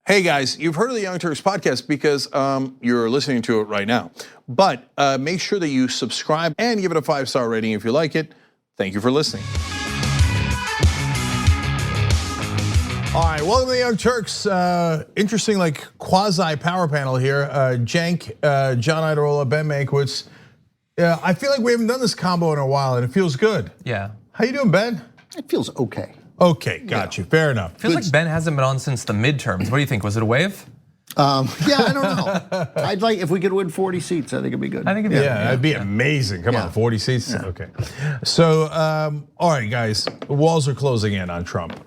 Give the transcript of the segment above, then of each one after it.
Hey guys, you've heard of the Young Turks podcast because you're listening to it right now. But make sure that you subscribe and give it a 5-star rating if you like it. Thank you for listening. All right, welcome to the Young Turks. Interesting, like quasi power panel here. Cenk, John Iadarola, Ben Mankiewicz. I feel like we haven't done this combo in a while, and it feels good. Yeah. How you doing, Ben? It feels okay. Okay, got you. Fair enough. Feels like Ben hasn't been on since the midterms. What do you think? Was it a wave? Yeah, I don't know. I'd like if we could win 40 seats. I think it'd be good. I think it'd be that'd be amazing. Come on, 40 seats. Yeah. Okay. So, all right, guys, walls are closing in on Trump.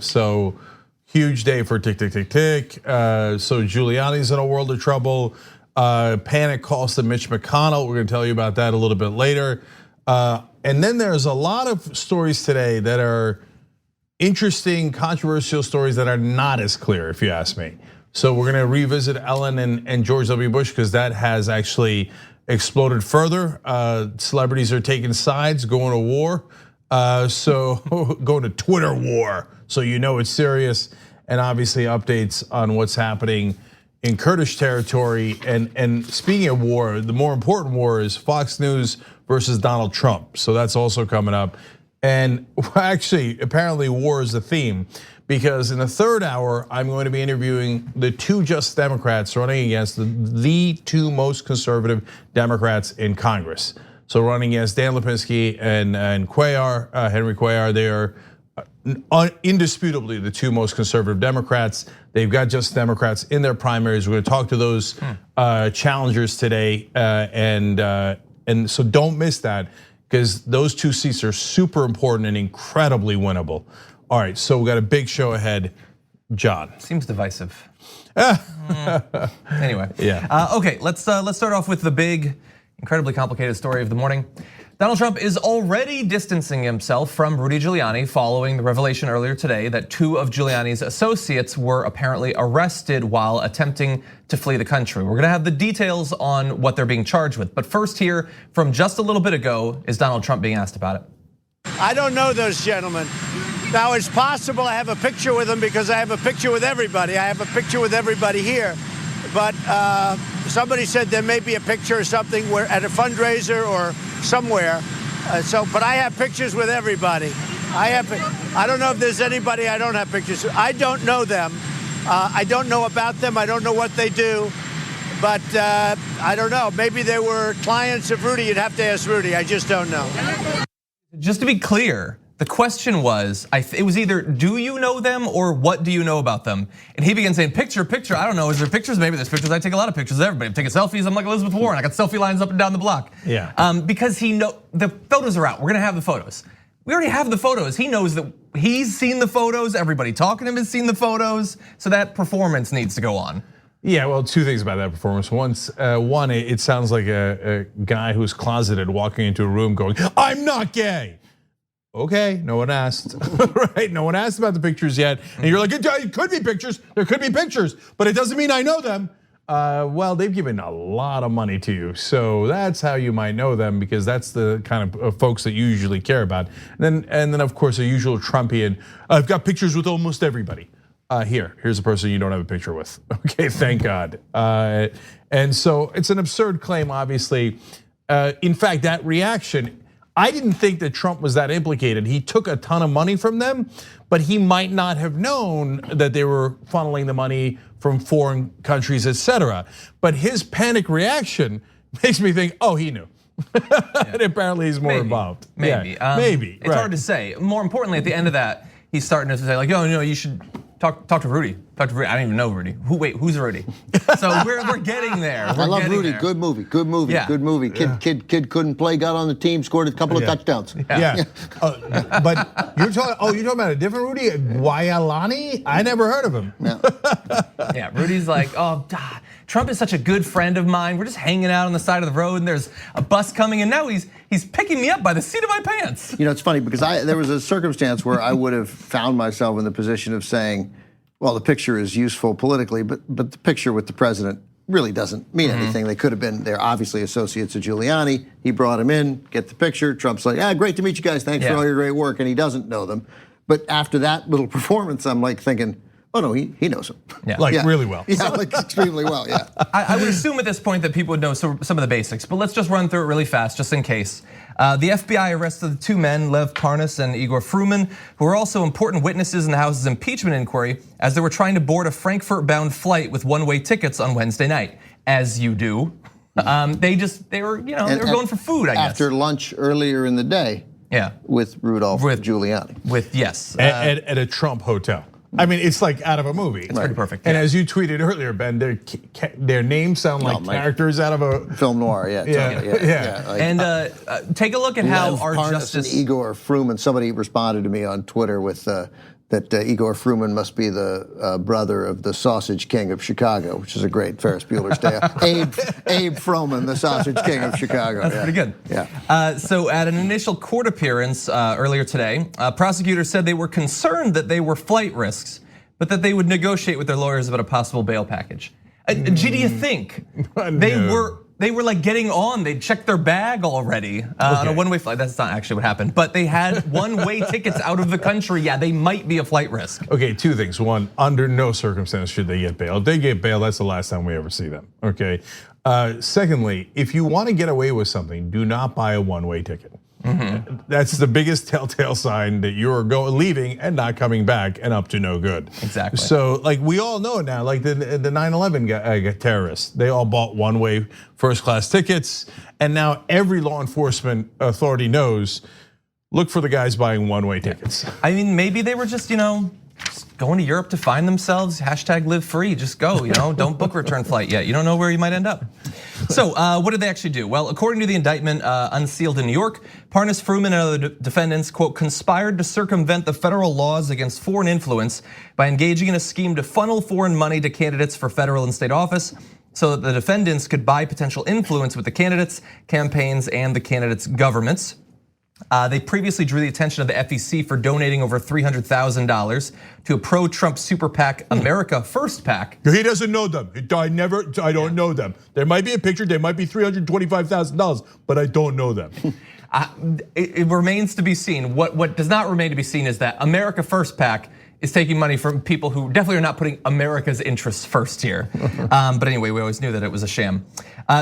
So huge day for tick, tick, tick, tick. So Giuliani's in a world of trouble. Panic calls to Mitch McConnell. We're going to tell you about that a little bit later. And then there's a lot of stories today that are interesting, controversial stories that are not as clear, if you ask me. So we're gonna revisit Ellen and George W. Bush because that has actually exploded further. Celebrities are taking sides, going to war. So going to Twitter war, so you know it's serious. And obviously updates on what's happening in Kurdish territory. And speaking of war, the more important war is Fox News versus Donald Trump. So that's also coming up. And actually, apparently war is the theme because in the third hour, I'm going to be interviewing the two Just Democrats running against the two most conservative Democrats in Congress. So running against Dan Lipinski and Cuellar, Henry Cuellar, they are indisputably the two most conservative Democrats. They've got Just Democrats in their primaries. We're going to talk to those challengers today, and so don't miss that, because those two seats are super important and incredibly winnable. All right, so we got a big show ahead. John. Seems divisive. Anyway. Yeah. Okay, let's start off with the big, incredibly complicated story of the morning. Donald Trump is already distancing himself from Rudy Giuliani following the revelation earlier today that two of Giuliani's associates were apparently arrested while attempting to flee the country. We're gonna have the details on what they're being charged with. But first here, from just a little bit ago, is Donald Trump being asked about it. I don't know those gentlemen. Now it's possible I have a picture with them because I have a picture with everybody. I have a picture with everybody here. But somebody said there may be a picture or something where at a fundraiser or somewhere. But I have pictures with everybody. I don't know if there's anybody I don't have pictures with. I don't know them. I don't know about them. I don't know what they do. But I don't know. Maybe they were clients of Rudy. You'd have to ask Rudy. I just don't know. Just to be clear, the question was, it was either do you know them or what do you know about them? And he began saying picture, I don't know, is there pictures? Maybe there's pictures. I take a lot of pictures of everybody. I'm taking selfies, I'm like Elizabeth Warren. I got selfie lines up and down the block. Yeah. Because the photos are out. We're gonna have the photos. We already have the photos. He knows that he's seen the photos. Everybody talking to him has seen the photos. So that performance needs to go on. Yeah, well, two things about that performance. One, it sounds like a guy who's closeted walking into a room going, "I'm not gay." Okay, no one asked, right? No one asked about the pictures yet. And you're like, it could be pictures, there could be pictures, but it doesn't mean I know them. Well, they've given a lot of money to you. So that's how you might know them, because that's the kind of folks that you usually care about. And then of course, a usual Trumpian, I've got pictures with almost everybody. Here's a person you don't have a picture with. Okay, thank God. And so it's an absurd claim, obviously. In fact, that reaction, I didn't think that Trump was that implicated. He took a ton of money from them, but he might not have known that they were funneling the money from foreign countries, etc. But his panic reaction makes me think, oh, he knew. And apparently he's more involved. Maybe. Yeah, maybe. It's hard to say. More importantly, at the end of that, he's starting to say like, yo, you should talk to Rudy. Talk to Rudy. I don't even know Rudy. Who's Rudy? So we're getting there. I love Rudy. There. Good movie. Yeah. Good movie. Kid couldn't play. Got on the team. Scored a couple of touchdowns. Yeah. But you're talking about a different Rudy, Guiliani. I never heard of him. Yeah. Rudy's like, Trump is such a good friend of mine. We're just hanging out on the side of the road, and there's a bus coming, and now he's picking me up by the seat of my pants. You know, it's funny because there was a circumstance where I would have found myself in the position of saying, well, the picture is useful politically, but the picture with the president really doesn't mean anything. They're obviously associates of Giuliani. He brought him in, get the picture. Trump's like, great to meet you guys. Thanks for all your great work. And he doesn't know them. But after that little performance, I'm like thinking, Oh no, he knows him. Yeah. Like really well. Yeah, like extremely well. Yeah. I would assume at this point that people would know some of the basics, but let's just run through it really fast, just in case. The FBI arrested the two men, Lev Parnas and Igor Fruman, who were also important witnesses in the House's impeachment inquiry, as they were trying to board a Frankfurt-bound flight with one-way tickets on Wednesday night, as you do. They were going for food, I guess. After lunch earlier in the day. Yeah. With Giuliani. At a Trump hotel. I mean, it's like out of a movie. It's pretty perfect. And as you tweeted earlier, Ben, their names sound like characters out of a film noir. Yeah. And take a look at how our Parnas justice and Igor Fruman. Somebody responded to me on Twitter with that Igor Fruman must be the brother of the Sausage King of Chicago, which is a great Ferris Bueller's Day. Abe Froman, the Sausage King of Chicago. That's pretty good. Yeah. So at an initial court appearance earlier today, prosecutors said they were concerned that they were flight risks, but that they would negotiate with their lawyers about a possible bail package. Gee, do you think they were like getting on? They checked their bag already on a one-way flight. That's not actually what happened, but they had one-way tickets out of the country. Yeah, they might be a flight risk. Okay, two things. One, under no circumstance should they get bail. If they get bail, that's the last time we ever see them. Okay. Secondly, if you want to get away with something, do not buy a one-way ticket. Mm-hmm. That's the biggest telltale sign that you're leaving and not coming back and up to no good. Exactly. So like we all know now, like the 9/11 terrorists, they all bought one-way first-class tickets, and now every law enforcement authority knows, look for the guys buying one-way tickets. I mean, maybe they were just going to Europe to find themselves. #live free. Just go. Don't book a return flight yet. You don't know where you might end up. So what did they actually do? Well, according to the indictment unsealed in New York, Parnas, Fruman, and other defendants, quote, conspired to circumvent the federal laws against foreign influence by engaging in a scheme to funnel foreign money to candidates for federal and state office, so that the defendants could buy potential influence with the candidates, campaigns, and the candidates' governments. They previously drew the attention of the FEC for donating over $300,000 to a pro-Trump super PAC, America First PAC. He doesn't know them. I don't know them. There might be a picture, there might be $325,000, but I don't know them. It remains to be seen. What does not remain to be seen is that America First PAC is taking money from people who definitely are not putting America's interests first here. But anyway, we always knew that it was a sham.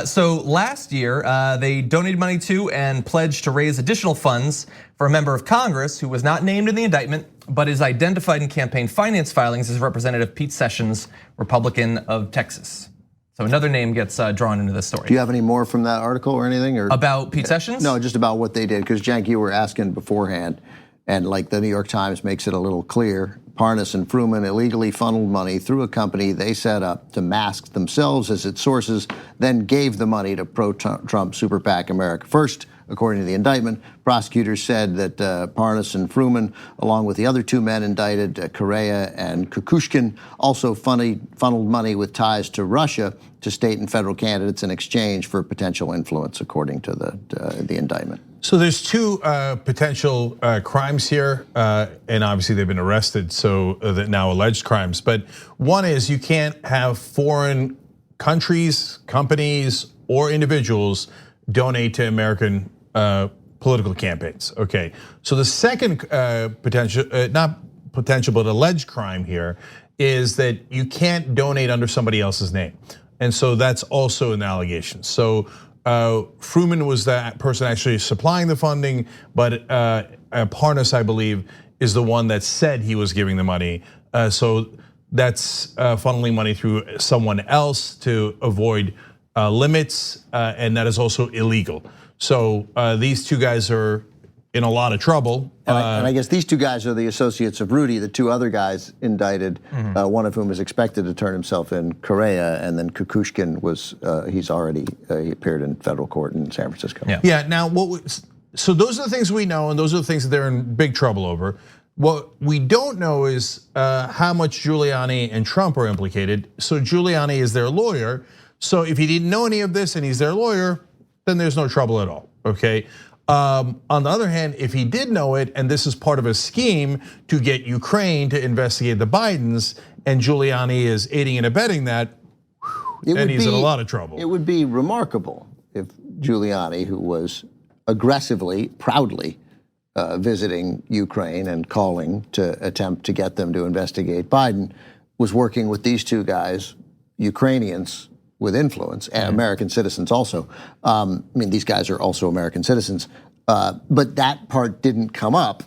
So last year, they donated money to and pledged to raise additional funds for a member of Congress who was not named in the indictment, but is identified in campaign finance filings as Representative Pete Sessions, Republican of Texas. So another name gets drawn into this story. Do you have any more from that article or anything? About Pete Sessions? No, just about what they did, because Cenk, you were asking beforehand, and like the New York Times makes it a little clear, Parnas and Fruman illegally funneled money through a company they set up to mask themselves as its sources, then gave the money to pro-Trump super PAC America First. According to the indictment, prosecutors said that Parnas and Fruman, along with the other two men indicted, Correa and Kukushkin, also funneled money with ties to Russia to state and federal candidates in exchange for potential influence, according to the indictment. So there's two potential crimes here, and obviously they've been arrested, so that now alleged crimes. But one is you can't have foreign countries, companies, or individuals donate to American political campaigns. Okay, so the second not potential, but alleged crime here is that you can't donate under somebody else's name, and so that's also an allegation. So Fruman was that person actually supplying the funding, but Parnas, I believe, is the one that said he was giving the money. So that's funneling money through someone else to avoid limits, and that is also illegal. So these two guys are in a lot of trouble. And I guess these two guys are the associates of Rudy. The two other guys indicted, one of whom is expected to turn himself in, Correa, and then Kukushkin was he appeared in federal court in San Francisco. Yeah. Now, so those are the things we know, and those are the things that they're in big trouble over. What we don't know is how much Giuliani and Trump are implicated. So Giuliani is their lawyer. So if he didn't know any of this and he's their lawyer, then there's no trouble at all. Okay. On the other hand, if he did know it, and this is part of a scheme to get Ukraine to investigate the Bidens, and Giuliani is aiding and abetting that, then he's in a lot of trouble. It would be remarkable if Giuliani, who was aggressively, proudly visiting Ukraine and calling to attempt to get them to investigate Biden, was working with these two guys, Ukrainians with influence, and American citizens also. I mean, these guys are also American citizens, but that part didn't come up.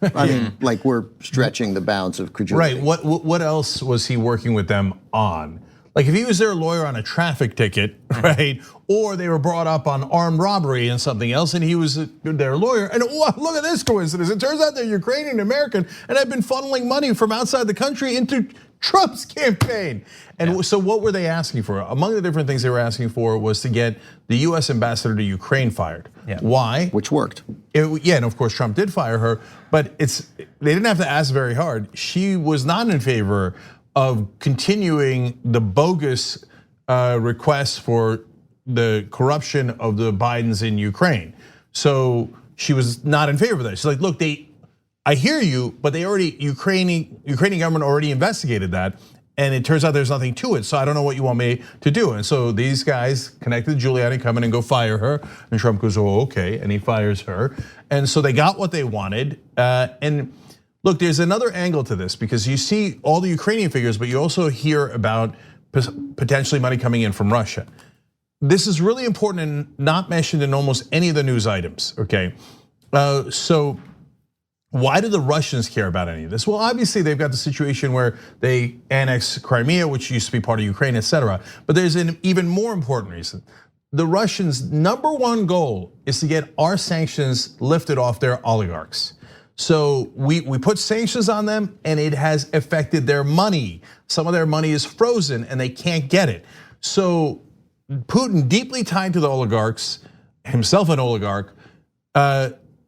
I mean, like we're stretching the bounds of credulity. Right, what else was he working with them on? Like if he was their lawyer on a traffic ticket, right? Or they were brought up on armed robbery and something else, and he was their lawyer. And look at this coincidence. It turns out they're Ukrainian American and have been funneling money from outside the country into Trump's campaign. And so what were they asking for? Among the different things they were asking for was to get the US ambassador to Ukraine fired. Why? Which worked. And of course Trump did fire her, but they didn't have to ask very hard. She was not in favor of continuing the bogus requests for the corruption of the Bidens in Ukraine. So she was not in favor of that. She's like, look, I hear you, but Ukrainian government already investigated that, and it turns out there's nothing to it. So I don't know what you want me to do. And so these guys connected to Giuliani, come in and go fire her. And Trump goes, oh, okay, and he fires her. And so they got what they wanted. And look, there's another angle to this because you see all the Ukrainian figures, but you also hear about potentially money coming in from Russia. This is really important and not mentioned in almost any of the news items, okay? So why do the Russians care about any of this? Well, obviously they've got the situation where they annexed Crimea, which used to be part of Ukraine, etc. But there's an even more important reason. The Russians' #1 goal is to get our sanctions lifted off their oligarchs. So we put sanctions on them and it has affected their money. Some of their money is frozen and they can't get it. So Putin, deeply tied to the oligarchs, himself an oligarch,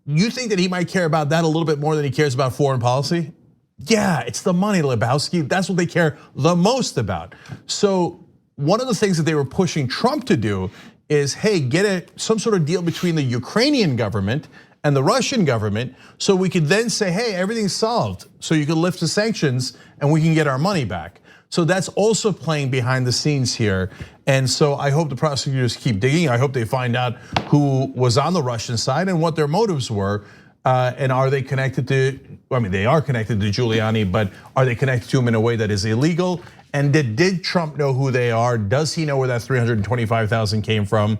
you think that he might care about that a little bit more than he cares about foreign policy? Yeah, it's the money, Lebowski. That's what they care the most about. So one of the things that they were pushing Trump to do is, hey, get some sort of deal between the Ukrainian government and the Russian government so we could then say, hey, everything's solved. So you can lift the sanctions and we can get our money back. So that's also playing behind the scenes here. And so I hope the prosecutors keep digging. I hope they find out who was on the Russian side and what their motives were. And are they connected to, I mean, they are connected to Giuliani, but are they connected to him in a way that is illegal? And did Trump know who they are? Does he know where that 325,000 came from?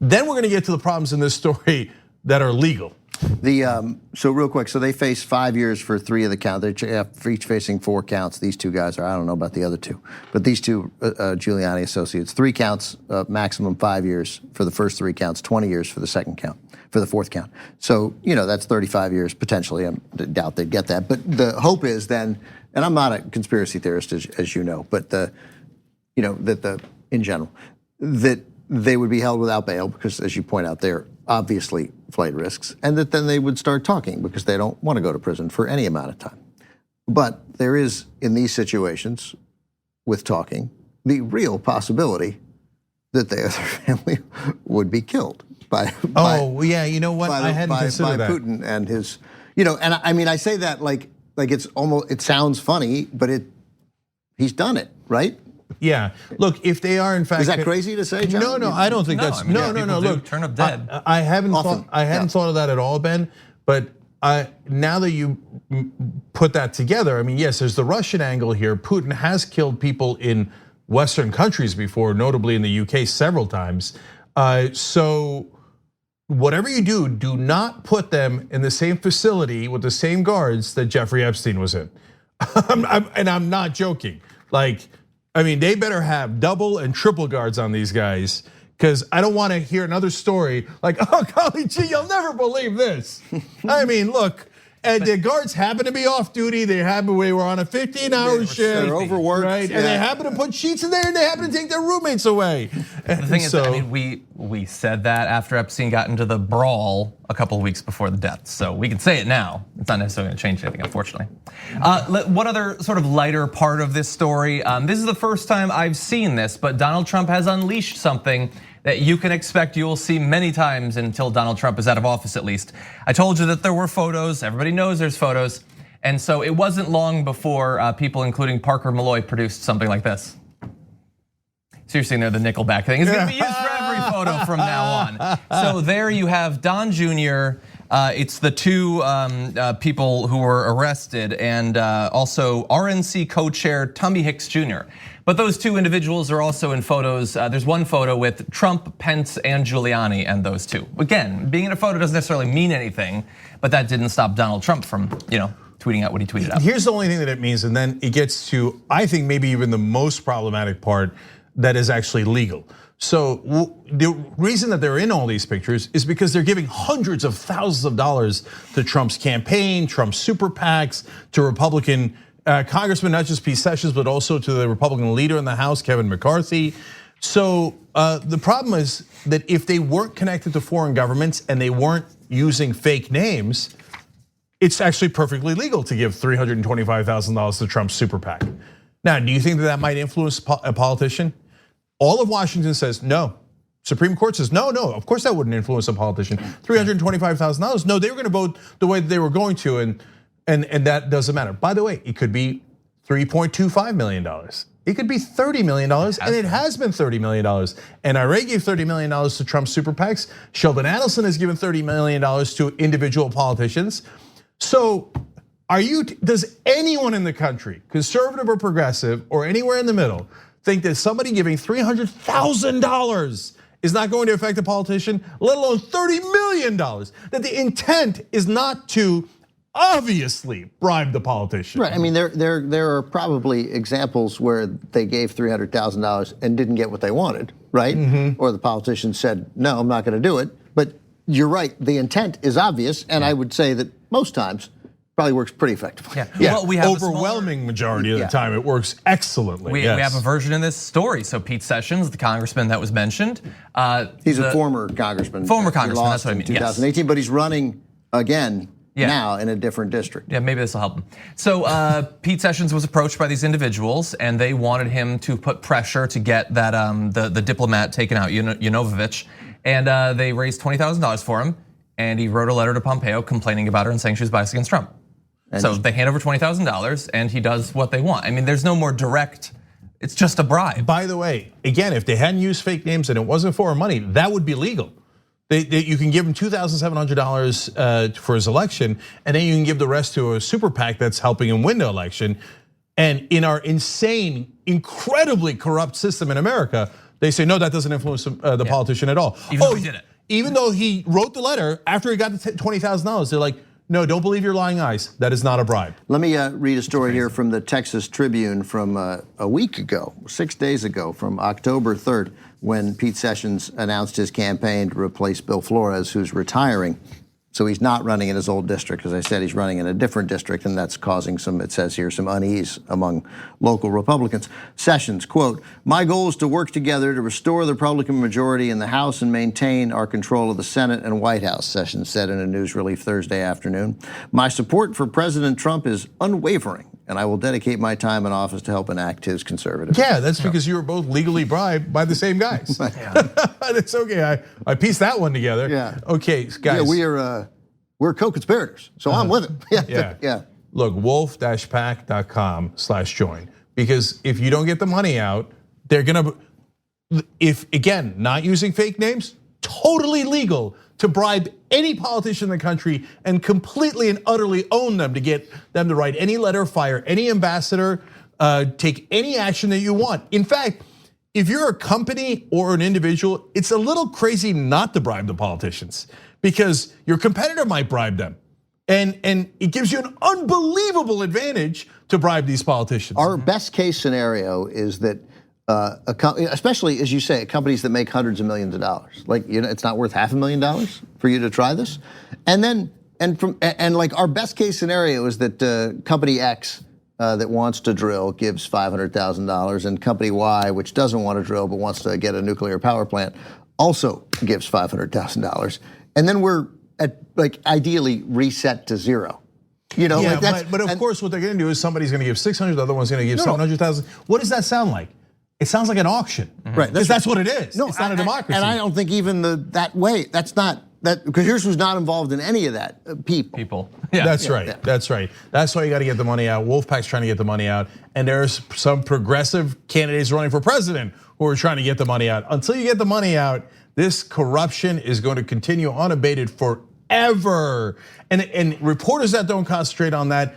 Then we're gonna get to the problems in this story that are legal. So real quick, so they face 5 years for 3 of the counts. They're each facing 4 counts. These 2 guys are, I don't know about the other 2, but these 2 Giuliani associates, 3 counts, maximum 5 years for the first 3 counts, 20 years for the second count, for the 4th count. So that's 35 years potentially. I doubt they'd get that, but the hope is then, and I'm not a conspiracy theorist as you know, but in general, that they would be held without bail because, as you point out, they're obviously flight risks, and that then they would start talking because they don't want to go to prison for any amount of time. But there is, in these situations, with talking, the real possibility that their family would be killed by. Yeah, you know what? I hadn't considered that. By Putin and his, and I mean, I say that like it's almost, it sounds funny, but he's done it, right? Yeah, look, if they are in fact, is that crazy to say, John? No, I don't think that's no. Look, turn up dead. I haven't thought of that at all, Ben. But now that you put that together, I mean, yes, there's the Russian angle here. Putin has killed people in Western countries before, notably in the UK several times. So whatever you do, do not put them in the same facility with the same guards that Jeffrey Epstein was in. And I'm not joking. Like, I mean, they better have double and triple guards on these guys, because I don't want to hear another story like, oh, golly gee, you'll never believe this. I mean, look, and the guards happen to be off duty. They were on a 15-hour shift. They're overworked, right? And they happen to put sheets in there, and they happen to take their roommates away. The thing is, I mean, we said that after Epstein got into the brawl a couple of weeks before the death, so we can say it now. It's not necessarily going to change anything, unfortunately. One other sort of lighter part of this story. This is the first time I've seen this, but Donald Trump has unleashed something that you can expect you will see many times until Donald Trump is out of office, at least. I told you that there were photos. Everybody knows there's photos. And so it wasn't long before people, including Parker Malloy, produced something like this. So you're seeing there the Nickelback thing. It's gonna be used for every photo from now on. So there you have Don Jr. It's the two people who were arrested and also RNC co-chair Tommy Hicks Jr. But those two individuals are also in photos. There's one photo with Trump, Pence, and Giuliani, and those two. Again, being in a photo doesn't necessarily mean anything, but that didn't stop Donald Trump from, tweeting out what he tweeted out. Here's the only thing that it means, and then it gets to, I think, maybe even the most problematic part that is actually legal. So the reason that they're in all these pictures is because they're giving hundreds of thousands of dollars to Trump's campaign, Trump's super PACs, to Republican congressmen, not just Pete Sessions, but also to the Republican leader in the House, Kevin McCarthy. So the problem is that if they weren't connected to foreign governments and they weren't using fake names, it's actually perfectly legal to give $325,000 to Trump's super PAC. Now, do you think that that might influence a politician? All of Washington says no. Supreme Court says no, of course that wouldn't influence a politician. $325,000, no, they were gonna vote the way that they were going to, and that doesn't matter. By the way, it could be $3.25 million. It could be $30 million, and it has been $30 million. NRA gave $30 million to Trump's super PACs. Sheldon Adelson has given $30 million to individual politicians. So does anyone in the country, conservative or progressive or anywhere in the middle, think that somebody giving $300,000 is not going to affect a politician, let alone $30 million? That the intent is not to obviously bribe the politician. Right, I mean, there are probably examples where they gave $300,000 and didn't get what they wanted, right? Or the politician said, no, I'm not gonna do it. But you're right, the intent is obvious, and I would say that most times probably works pretty effectively. Yeah, well, we have overwhelming majority of the time it works excellently. We have a version in this story. So Pete Sessions, the congressman that was mentioned. He's a former congressman. Former congressman, that's what I mean. 2018, but he's running again now in a different district. Yeah, maybe this will help him. So Pete Sessions was approached by these individuals, and they wanted him to put pressure to get that the diplomat taken out, Yanovovich, and they raised $20,000 for him, and he wrote a letter to Pompeo complaining about her and saying she was biased against Trump. And so they hand over $20,000, and he does what they want. I mean, there's no more direct. It's just a bribe. By the way, again, if they hadn't used fake names and it wasn't foreign money, that would be legal. You can give him $2,700 for his election, and then you can give the rest to a super PAC that's helping him win the election. And in our insane, incredibly corrupt system in America, they say, no, that doesn't influence the politician at all. Even though he did it. Even though he wrote the letter after he got the $20,000, they're like, no, don't believe your lying eyes. That is not a bribe. Let me read a story here from the Texas Tribune from a week ago, 6 days ago, from October 3rd, when Pete Sessions announced his campaign to replace Bill Flores, who's retiring. So he's not running in his old district. As I said, he's running in a different district, and that's causing some, it says here, some unease among local Republicans. Sessions, quote, my goal is to work together to restore the Republican majority in the House and maintain our control of the Senate and White House, Sessions said in a news relief Thursday afternoon. My support for President Trump is unwavering, and I will dedicate my time in office to help enact his conservative. Yeah, that's because you were both legally bribed by the same guys. It's okay, I pieced that one together. Yeah. Okay, guys. Yeah, we're co-conspirators, so I'm with him. Yeah. Look, wolf-pac.com/join, because if you don't get the money out, they're gonna, if again, not using fake names, totally legal to bribe any politician in the country and completely and utterly own them to get them to write any letter, fire any ambassador, take any action that you want. In fact, if you're a company or an individual, it's a little crazy not to bribe the politicians, because your competitor might bribe them. And it gives you an unbelievable advantage to bribe these politicians. Our best case scenario is that, especially as you say, companies that make hundreds of millions of dollars, like it's not worth $500,000 for you to try this, and like our best case scenario is that company X that wants to drill gives $500,000, and company Y, which doesn't want to drill but wants to get a nuclear power plant, also gives $500,000, and then we're at like ideally reset to zero. Yeah, like that's, but of course what they're going to do is somebody's going to give 600, the other one's going to give 700,000. What does that sound like? It sounds like an auction, right? Because that's what it is. No, it's not a democracy. And I don't think even that way. That's not that, because here's who's not involved in any of that. People. Yeah. That's right. That's right. That's why you got to get the money out. Wolfpack's trying to get the money out, and there's some progressive candidates running for president who are trying to get the money out. Until you get the money out, this corruption is going to continue unabated ever. And reporters that don't concentrate on that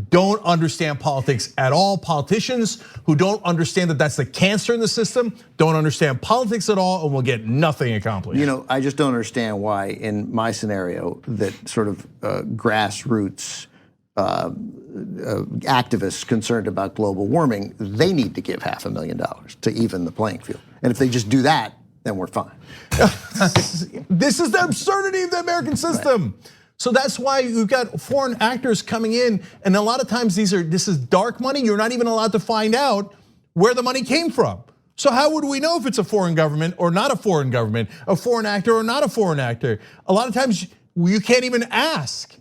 don't understand politics at all. Politicians who don't understand that that's the cancer in the system don't understand politics at all and will get nothing accomplished. You know, I just don't understand why in my scenario that sort of grassroots activists concerned about global warming, they need to give $500,000 to even the playing field. And if they just do that, then we're fine. This is the absurdity of the American system. Right. So that's why you've got foreign actors coming in, and a lot of times this is dark money. You're not even allowed to find out where the money came from. So how would we know if it's a foreign government or not a foreign government, a foreign actor or not a foreign actor? A lot of times you can't even ask.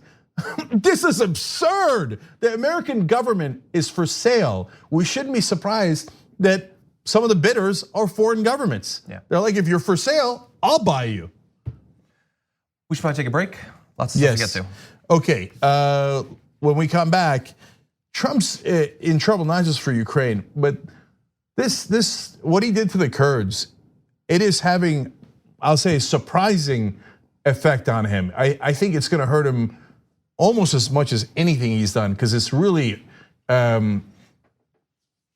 This is absurd. The American government is for sale. We shouldn't be surprised that some of the bidders are foreign governments. Yeah. They're like, if you're for sale, I'll buy you. We should probably take a break. Lots of stuff to get to. Okay, when we come back, Trump's in trouble not just for Ukraine, but this what he did to the Kurds, it is having, I'll say, a surprising effect on him. I think it's gonna hurt him almost as much as anything he's done, because it's really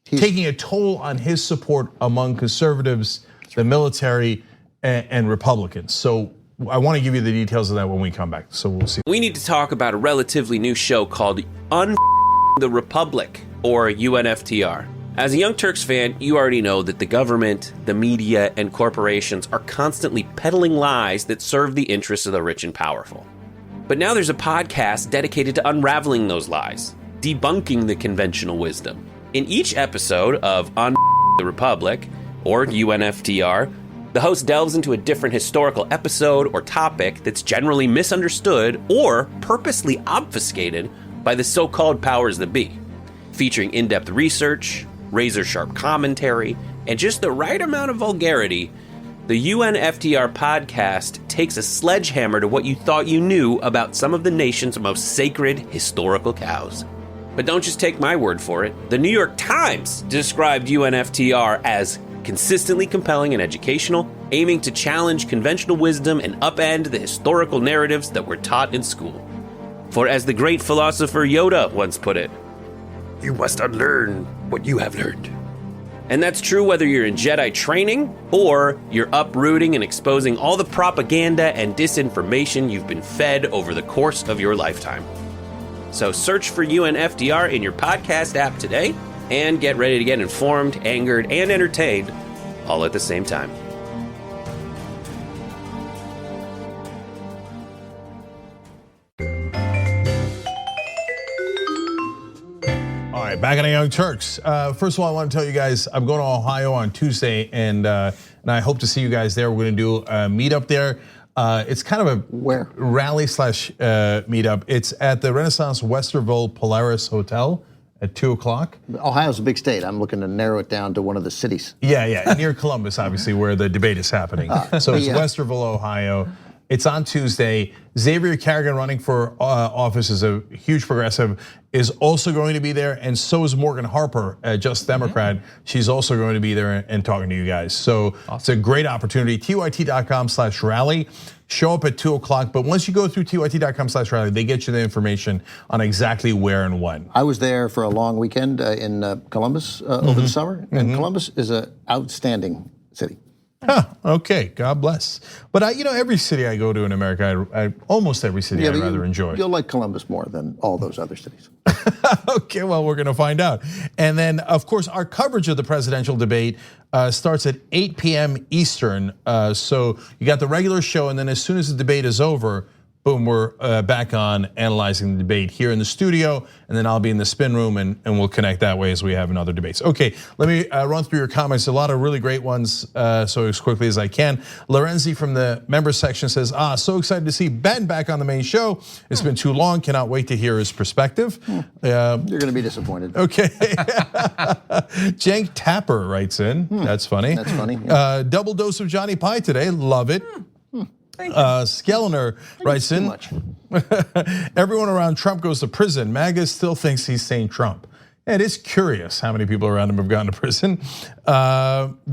taking a toll on his support among conservatives, the military, and Republicans. So I want to give you the details of that when we come back, so we'll see. We need to talk about a relatively new show called the Republic, or UNFTR. As a Young Turks fan, you already know that the government, the media, and corporations are constantly peddling lies that serve the interests of the rich and powerful. But now there's a podcast dedicated to unraveling those lies, debunking the conventional wisdom. In each episode of the Republic, or UNFTR, the host delves into a different historical episode or topic that's generally misunderstood or purposely obfuscated by the so-called powers that be, featuring in-depth research, razor-sharp commentary, and just the right amount of vulgarity. The UNFTR podcast takes a sledgehammer to what you thought you knew about some of the nation's most sacred historical cows. But don't just take my word for it. The New York Times described UNFTR as consistently compelling and educational, aiming to challenge conventional wisdom and upend the historical narratives that were taught in school. For as the great philosopher Yoda once put it, you must unlearn what you have learned. And that's true whether you're in Jedi training or you're uprooting and exposing all the propaganda and disinformation you've been fed over the course of your lifetime. So search for UNFTR in your podcast app today and get ready to get informed, angered, and entertained all at the same time. All right, back on the Young Turks. First of all, I want to tell you guys, I'm going to Ohio on Tuesday, and I hope to see you guys there. We're going to do a meetup there. It's kind of a rally / meetup. It's at the Renaissance Westerville Polaris Hotel at 2 o'clock. Ohio's a big state. I'm looking to narrow it down to one of the cities. Yeah, near Columbus, obviously, where the debate is happening. So it's Westerville, Ohio. It's on Tuesday. Xavier Carrigan, running for office, is a huge progressive, is also going to be there, and so is Morgan Harper, a Just Democrat. She's also going to be there and talking to you guys. So It's a great opportunity. TYT.com/rally. Show up at 2 o'clock, but once you go through TYT.com/rally, they get you the information on exactly where and when. I was there for a long weekend in Columbus over the summer, and Columbus is an outstanding city. Okay, God bless. But every city I go to in America, almost every city I rather enjoy. You'll like Columbus more than all those other cities. Okay, well, we're gonna find out. And then, of course, our coverage of the presidential debate starts at 8 p.m. Eastern. So you got the regular show, and then as soon as the debate is over, boom, we're back on analyzing the debate here in the studio, and then I'll be in the spin room, and we'll connect that way as we have in other debates. Okay, let me run through your comments. A lot of really great ones, so as quickly as I can. Lorenzi from the members section says, so excited to see Ben back on the main show. It's been too long, cannot wait to hear his perspective. You're gonna be disappointed. Okay. Cenk Tapper writes in, that's funny. That's funny. Yeah. Double dose of Johnny Pie today, love it. Skellner writes in, everyone around Trump goes to prison. MAGA still thinks he's saying Trump. It is curious how many people around him have gone to prison.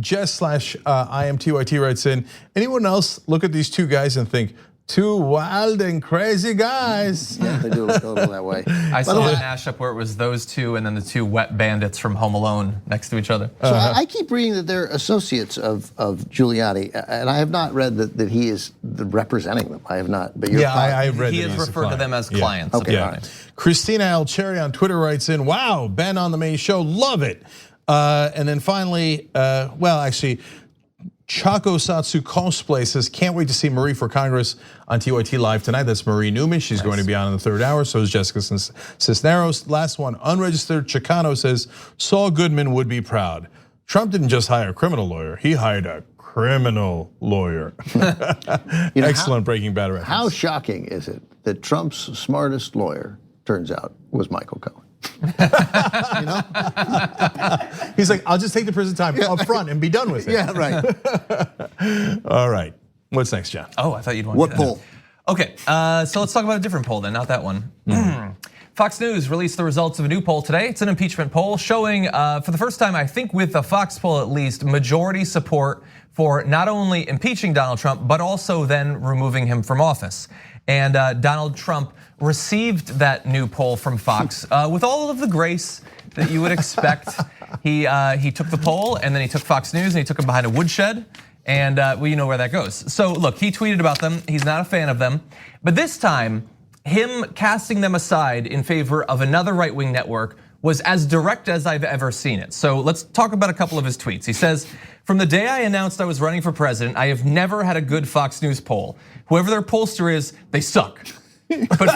Jess / IMTYT writes in, anyone else look at these two guys and think Two wild and crazy guys. Yeah, they do look a little that way. I saw a mashup where it was those two and then the two wet bandits from Home Alone next to each other. So I keep reading that they're associates of Giuliani, and I have not read that he is representing them. I have not. But I've read He that has he's a referred to them as clients. Okay. Yeah. Christina L. Cherry on Twitter writes in, wow, Ben on the main show, love it. And then finally, Chaco Satsu Cosplay says, can't wait to see Marie for Congress on TYT Live tonight. That's Marie Newman. She's going to be on in the third hour. So is Jessica Cisneros. Last one, unregistered Chicano says, Saul Goodman would be proud. Trump didn't just hire a criminal lawyer. He hired a criminal lawyer. Excellent Breaking Bad reference. How shocking is it that Trump's smartest lawyer, turns out, was Michael Cohen? He's like, I'll just take the prison time up front and be done with it. Yeah, right. All right. What's next, John? Oh, I thought you'd want What to. poll? Okay, so let's talk about a different poll then, not that one. Fox News released the results of a new poll today. It's an impeachment poll showing, for the first time, I think with the Fox poll at least, majority support for not only impeaching Donald Trump, but also then removing him from office. And Donald Trump received that new poll from Fox with all of the grace that you would expect. He took the poll and then he took Fox News and he took him behind a woodshed. And well, you know where that goes. So look, he tweeted about them. He's not a fan of them. But this time, him casting them aside in favor of another right-wing network was as direct as I've ever seen it. So let's talk about a couple of his tweets. He says, from the day I announced I was running for president, I have never had a good Fox News poll. Whoever their pollster is, they suck. But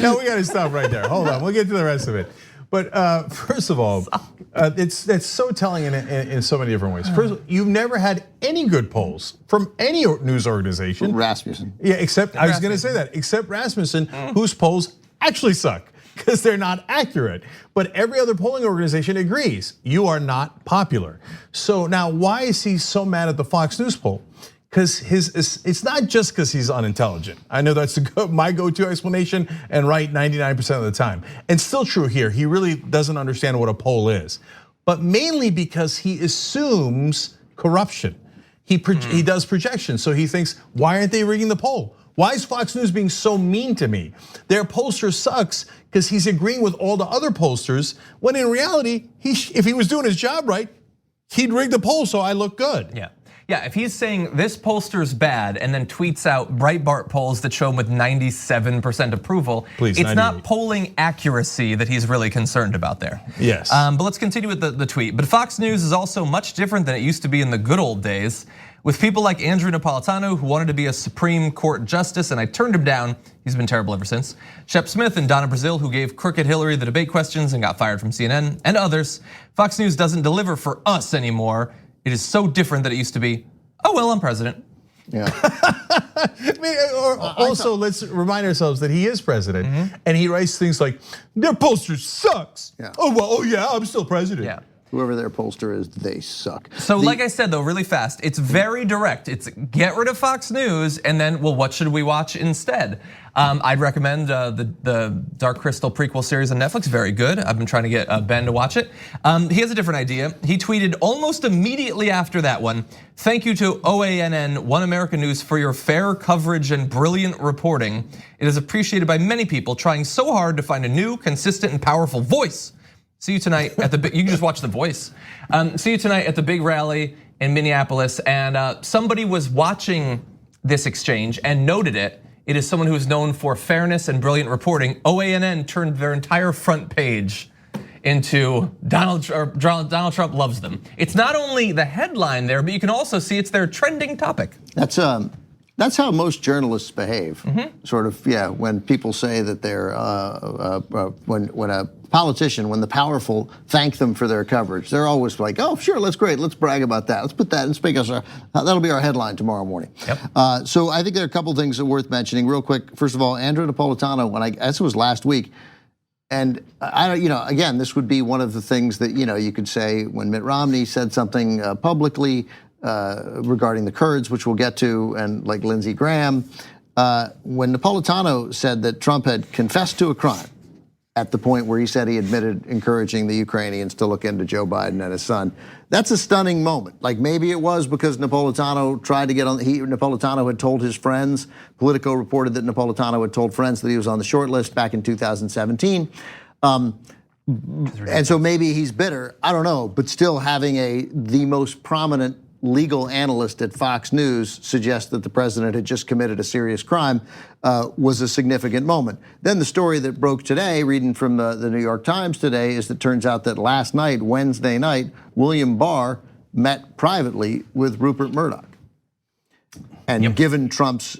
no, we gotta stop right there. Hold on, we'll get to the rest of it. But first of all, that's so telling in so many different ways. First of all, you've never had any good polls from any news organization. Rasmussen. Yeah, except, I was gonna say that, except Rasmussen, whose polls actually suck because they're not accurate. But every other polling organization agrees, you are not popular. So now why is he so mad at the Fox News poll? Because it's not just because he's unintelligent. I know that's my go-to explanation and right 99% of the time. And still true here, he really doesn't understand what a poll is. But mainly because he assumes corruption. He does projections, so he thinks, why aren't they rigging the poll? Why is Fox News being so mean to me? Their pollster sucks because he's agreeing with all the other pollsters, when in reality, if he was doing his job right, he'd rig the poll so I look good. Yeah, if he's saying this pollster's bad and then tweets out Breitbart polls that show him with 97% approval, Please, it's 98. not polling accuracy that he's really concerned about there. Yes. But let's continue with the tweet. But Fox News is also much different than it used to be in the good old days. With people like Andrew Napolitano, who wanted to be a Supreme Court justice, and I turned him down. He's been terrible ever since. Shep Smith and Donna Brazile, who gave crooked Hillary the debate questions and got fired from CNN, and others. Fox News doesn't deliver for us anymore. It is so different that it used to be, oh, well, I'm president. Yeah. I mean, also, let's remind ourselves that he is president, and he writes things like, their pollster sucks. Yeah. Oh, well, oh yeah, I'm still president. Yeah. Whoever their pollster is, they suck. So like I said though, really fast, it's very direct. It's get rid of Fox News and then, well, what should we watch instead? I'd recommend the Dark Crystal prequel series on Netflix, very good. I've been trying to get Ben to watch it. He has a different idea. He tweeted almost immediately after that one, thank you to OANN, One American News, for your fair coverage and brilliant reporting. It is appreciated by many people trying so hard to find a new, consistent, and powerful voice. See you tonight at the big, you can just watch The Voice. See you tonight at the big rally in Minneapolis. And somebody was watching this exchange and noted it. It is someone who is known for fairness and brilliant reporting. OANN turned their entire front page into Donald Trump loves them. It's not only the headline there, but you can also see it's their trending topic. That's how most journalists behave. Sort of, yeah. When people say that they're when a politician, when the powerful thank them for their coverage, they're always like, "Oh, sure, let's great, let's brag about that. Let's put that and speak us. That'll be our headline tomorrow morning." Yep. So I think there are a couple things that are worth mentioning real quick. First of all, Andrew Napolitano, when this was last week, and again, this would be one of the things that you could say when Mitt Romney said something publicly regarding the Kurds, which we'll get to, and like Lindsey Graham, when Napolitano said that Trump had confessed to a crime, at the point where he said he admitted encouraging the Ukrainians to look into Joe Biden and his son. That's a stunning moment. Like maybe it was because Napolitano tried to get on, Napolitano had told his friends, Politico reported that Napolitano had told friends that he was on the short list back in 2017. And so maybe he's bitter, I don't know, but still having the most prominent legal analyst at Fox News suggest that the president had just committed a serious crime was a significant moment. Then the story that broke today, reading from the New York Times today, is that it turns out that last night, Wednesday night, William Barr met privately with Rupert Murdoch. And given Trump's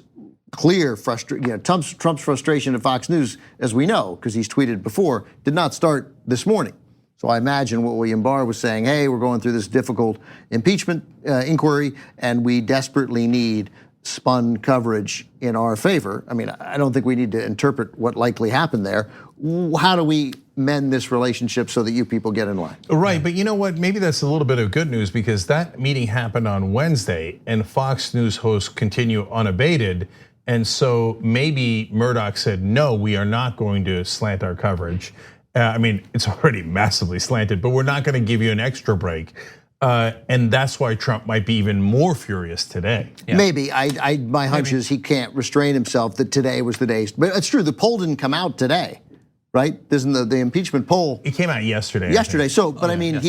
clear frustration, Trump's frustration at Fox News, as we know, because he's tweeted before, did not start this morning. So I imagine what William Barr was saying, hey, we're going through this difficult impeachment inquiry and we desperately need spun coverage in our favor. I mean, I don't think we need to interpret what likely happened there. How do we mend this relationship so that you people get in line? Right, but you know what? Maybe that's a little bit of good news because that meeting happened on Wednesday and Fox News hosts continue unabated. And so maybe Murdoch said, no, we are not going to slant our coverage. I mean, it's already massively slanted, but we're not going to give you an extra break. And that's why Trump might be even more furious today. Yeah. Maybe, my hunch is he can't restrain himself that today was the day. But it's true, the poll didn't come out today, right? Isn't the impeachment poll? It came out yesterday. Yesterday, so, but I mean,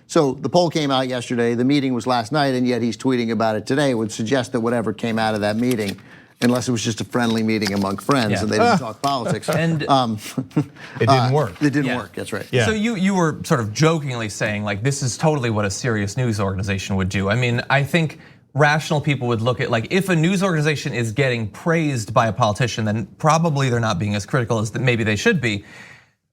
so the poll came out yesterday, the meeting was last night, and yet he's tweeting about it today. It would suggest that whatever came out of that meeting, unless it was just a friendly meeting among friends and they didn't talk politics. And it didn't work. It didn't work, that's right. Yeah. So you were sort of jokingly saying like, this is totally what a serious news organization would do. I mean, I think rational people would look at like, if a news organization is getting praised by a politician, then probably they're not being as critical as maybe they should be.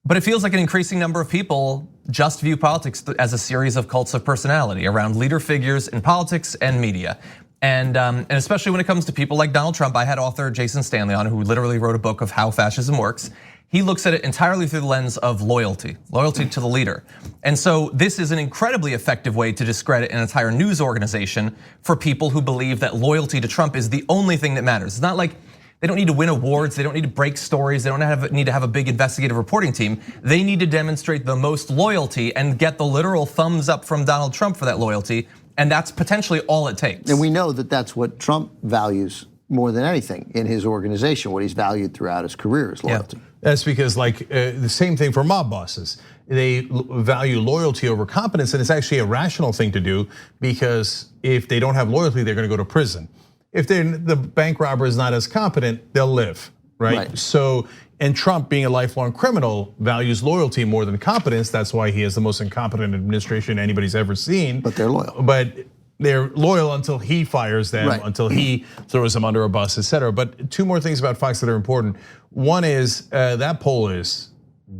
But it feels like an increasing number of people just view politics as a series of cults of personality around leader figures in politics and media. And especially when it comes to people like Donald Trump, I had author Jason Stanley on who literally wrote a book of how fascism works. He looks at it entirely through the lens of loyalty to the leader. And so this is an incredibly effective way to discredit an entire news organization for people who believe that loyalty to Trump is the only thing that matters. It's not like they don't need to win awards, they don't need to break stories, they don't need to have a big investigative reporting team. They need to demonstrate the most loyalty and get the literal thumbs up from Donald Trump for that loyalty. And that's potentially all it takes. And we know that that's what Trump values more than anything in his organization, what he's valued throughout his career is loyalty. Yeah. That's because like the same thing for mob bosses. They value loyalty over competence, and it's actually a rational thing to do because if they don't have loyalty, they're gonna go to prison. If the bank robber is not as competent, they'll live, right? So, and Trump being a lifelong criminal values loyalty more than competence. That's why he has the most incompetent administration anybody's ever seen. But they're loyal. But they're loyal until he fires them, until he throws them under a bus, et cetera. But two more things about Fox that are important. One is that poll is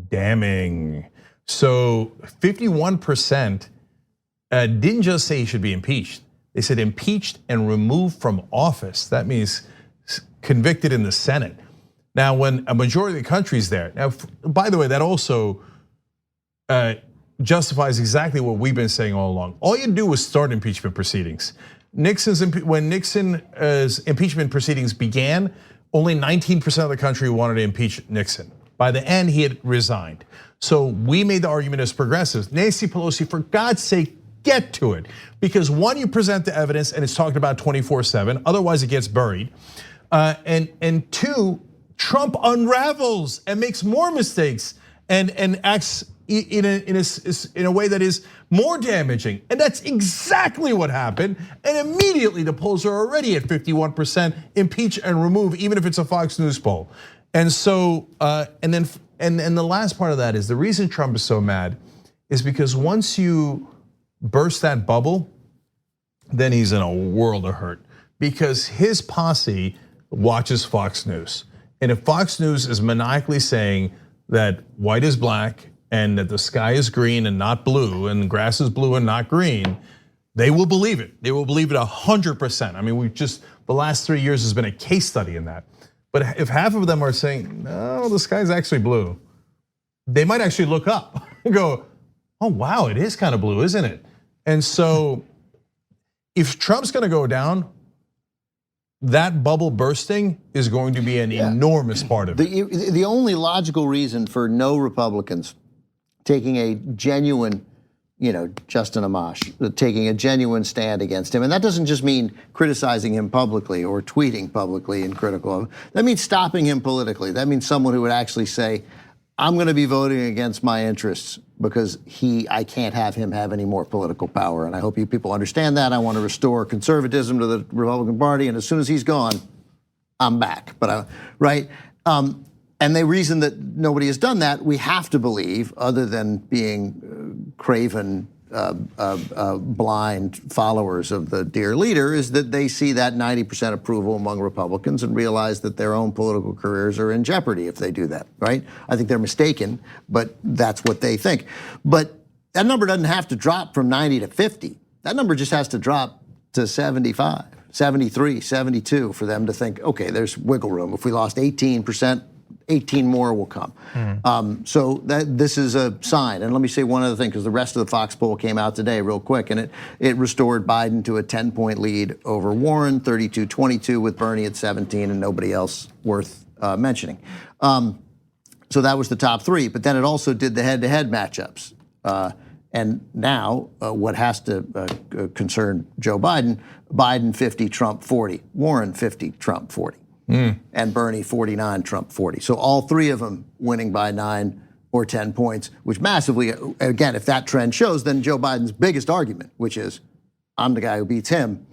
damning. So 51% didn't just say he should be impeached. They said impeached and removed from office. That means convicted in the Senate. Now, when a majority of the country's there, now, by the way, that also justifies exactly what we've been saying all along. All you do was start impeachment proceedings. When Nixon's impeachment proceedings began, only 19% of the country wanted to impeach Nixon. By the end, he had resigned. So we made the argument as progressives. Nancy Pelosi, for God's sake, get to it. Because one, you present the evidence and it's talked about 24/7, otherwise it gets buried. And two, Trump unravels and makes more mistakes and acts in a way that is more damaging. And that's exactly what happened. And immediately the polls are already at 51% impeach and remove, even if it's a Fox News poll. And so, and the last part of that is the reason Trump is so mad is because once you burst that bubble, then he's in a world of hurt because his posse watches Fox News. And if Fox News is maniacally saying that white is black and that the sky is green and not blue and grass is blue and not green, they will believe it. They will believe it 100%. I mean, the last 3 years has been a case study in that. But if half of them are saying, no, the sky's actually blue, they might actually look up and go, oh wow, it is kind of blue, isn't it? And so if Trump's gonna go down, that bubble bursting is going to be an enormous part of it. The only logical reason for no Republicans taking a genuine, Justin Amash, taking a genuine stand against him, and that doesn't just mean criticizing him publicly or tweeting publicly and critical of him. That means stopping him politically. That means someone who would actually say, I'm going to be voting against my interests because I can't have him have any more political power. And I hope you people understand that. I want to restore conservatism to the Republican Party. And as soon as he's gone, I'm back. Right? And the reason that nobody has done that, we have to believe, other than being craven, blind followers of the dear leader, is that they see that 90% approval among Republicans and realize that their own political careers are in jeopardy if they do that, right? I think they're mistaken, but that's what they think. But that number doesn't have to drop from 90 to 50. That number just has to drop to 75, 73, 72 for them to think, okay, there's wiggle room. If we lost 18%, 18 more will come. So this is a sign. And let me say one other thing, because the rest of the Fox poll came out today real quick, and it restored Biden to a 10-point lead over Warren, 32-22 with Bernie at 17 and nobody else worth mentioning. So that was the top three, but then it also did the head-to-head matchups. And now what has to concern Joe Biden, Biden 50, Trump 40, Warren 50, Trump 40. And Bernie 49, Trump 40. So all three of them winning by 9 or 10 points, which massively, again, if that trend shows, then Joe Biden's biggest argument, which is I'm the guy who beats him,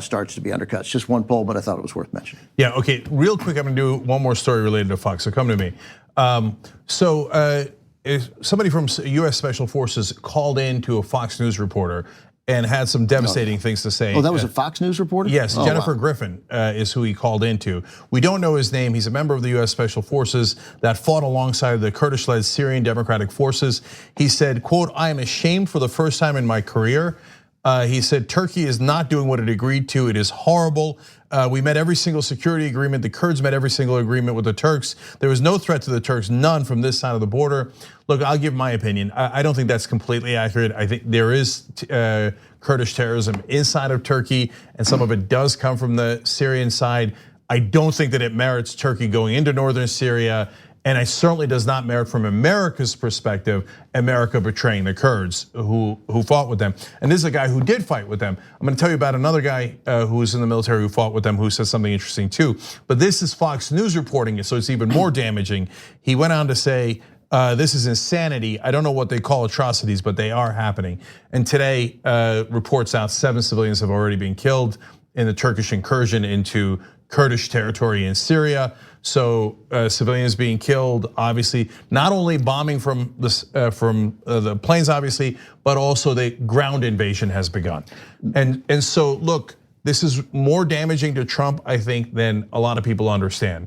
starts to be undercut. It's just one poll, but I thought it was worth mentioning. Yeah, okay, real quick, I'm gonna do one more story related to Fox, so come to me. Somebody from US Special Forces called in to a Fox News reporter and had some devastating things to say. Oh, that was a Fox News reporter? Yes, Jennifer Griffin is who he called into. We don't know his name. He's a member of the US Special Forces that fought alongside the Kurdish-led Syrian Democratic Forces. He said, quote, I am ashamed for the first time in my career. He said, Turkey is not doing what it agreed to. It is horrible. We met every single security agreement. The Kurds met every single agreement with the Turks. There was no threat to the Turks, none from this side of the border. Look, I'll give my opinion. I don't think that's completely accurate. I think there is Kurdish terrorism inside of Turkey, and some of it does come from the Syrian side. I don't think that it merits Turkey going into northern Syria. And it certainly does not merit, from America's perspective, America betraying the Kurds who fought with them. And this is a guy who did fight with them. I'm gonna tell you about another guy who was in the military who fought with them, who said something interesting too. But this is Fox News reporting it, so it's even more damaging. He went on to say, this is insanity. I don't know what they call atrocities, but they are happening. And today, reports out 7 civilians have already been killed in the Turkish incursion into Kurdish territory in Syria. So civilians being killed, obviously, not only bombing from the planes, obviously, but also the ground invasion has begun. And so look, this is more damaging to Trump, I think, than a lot of people understand.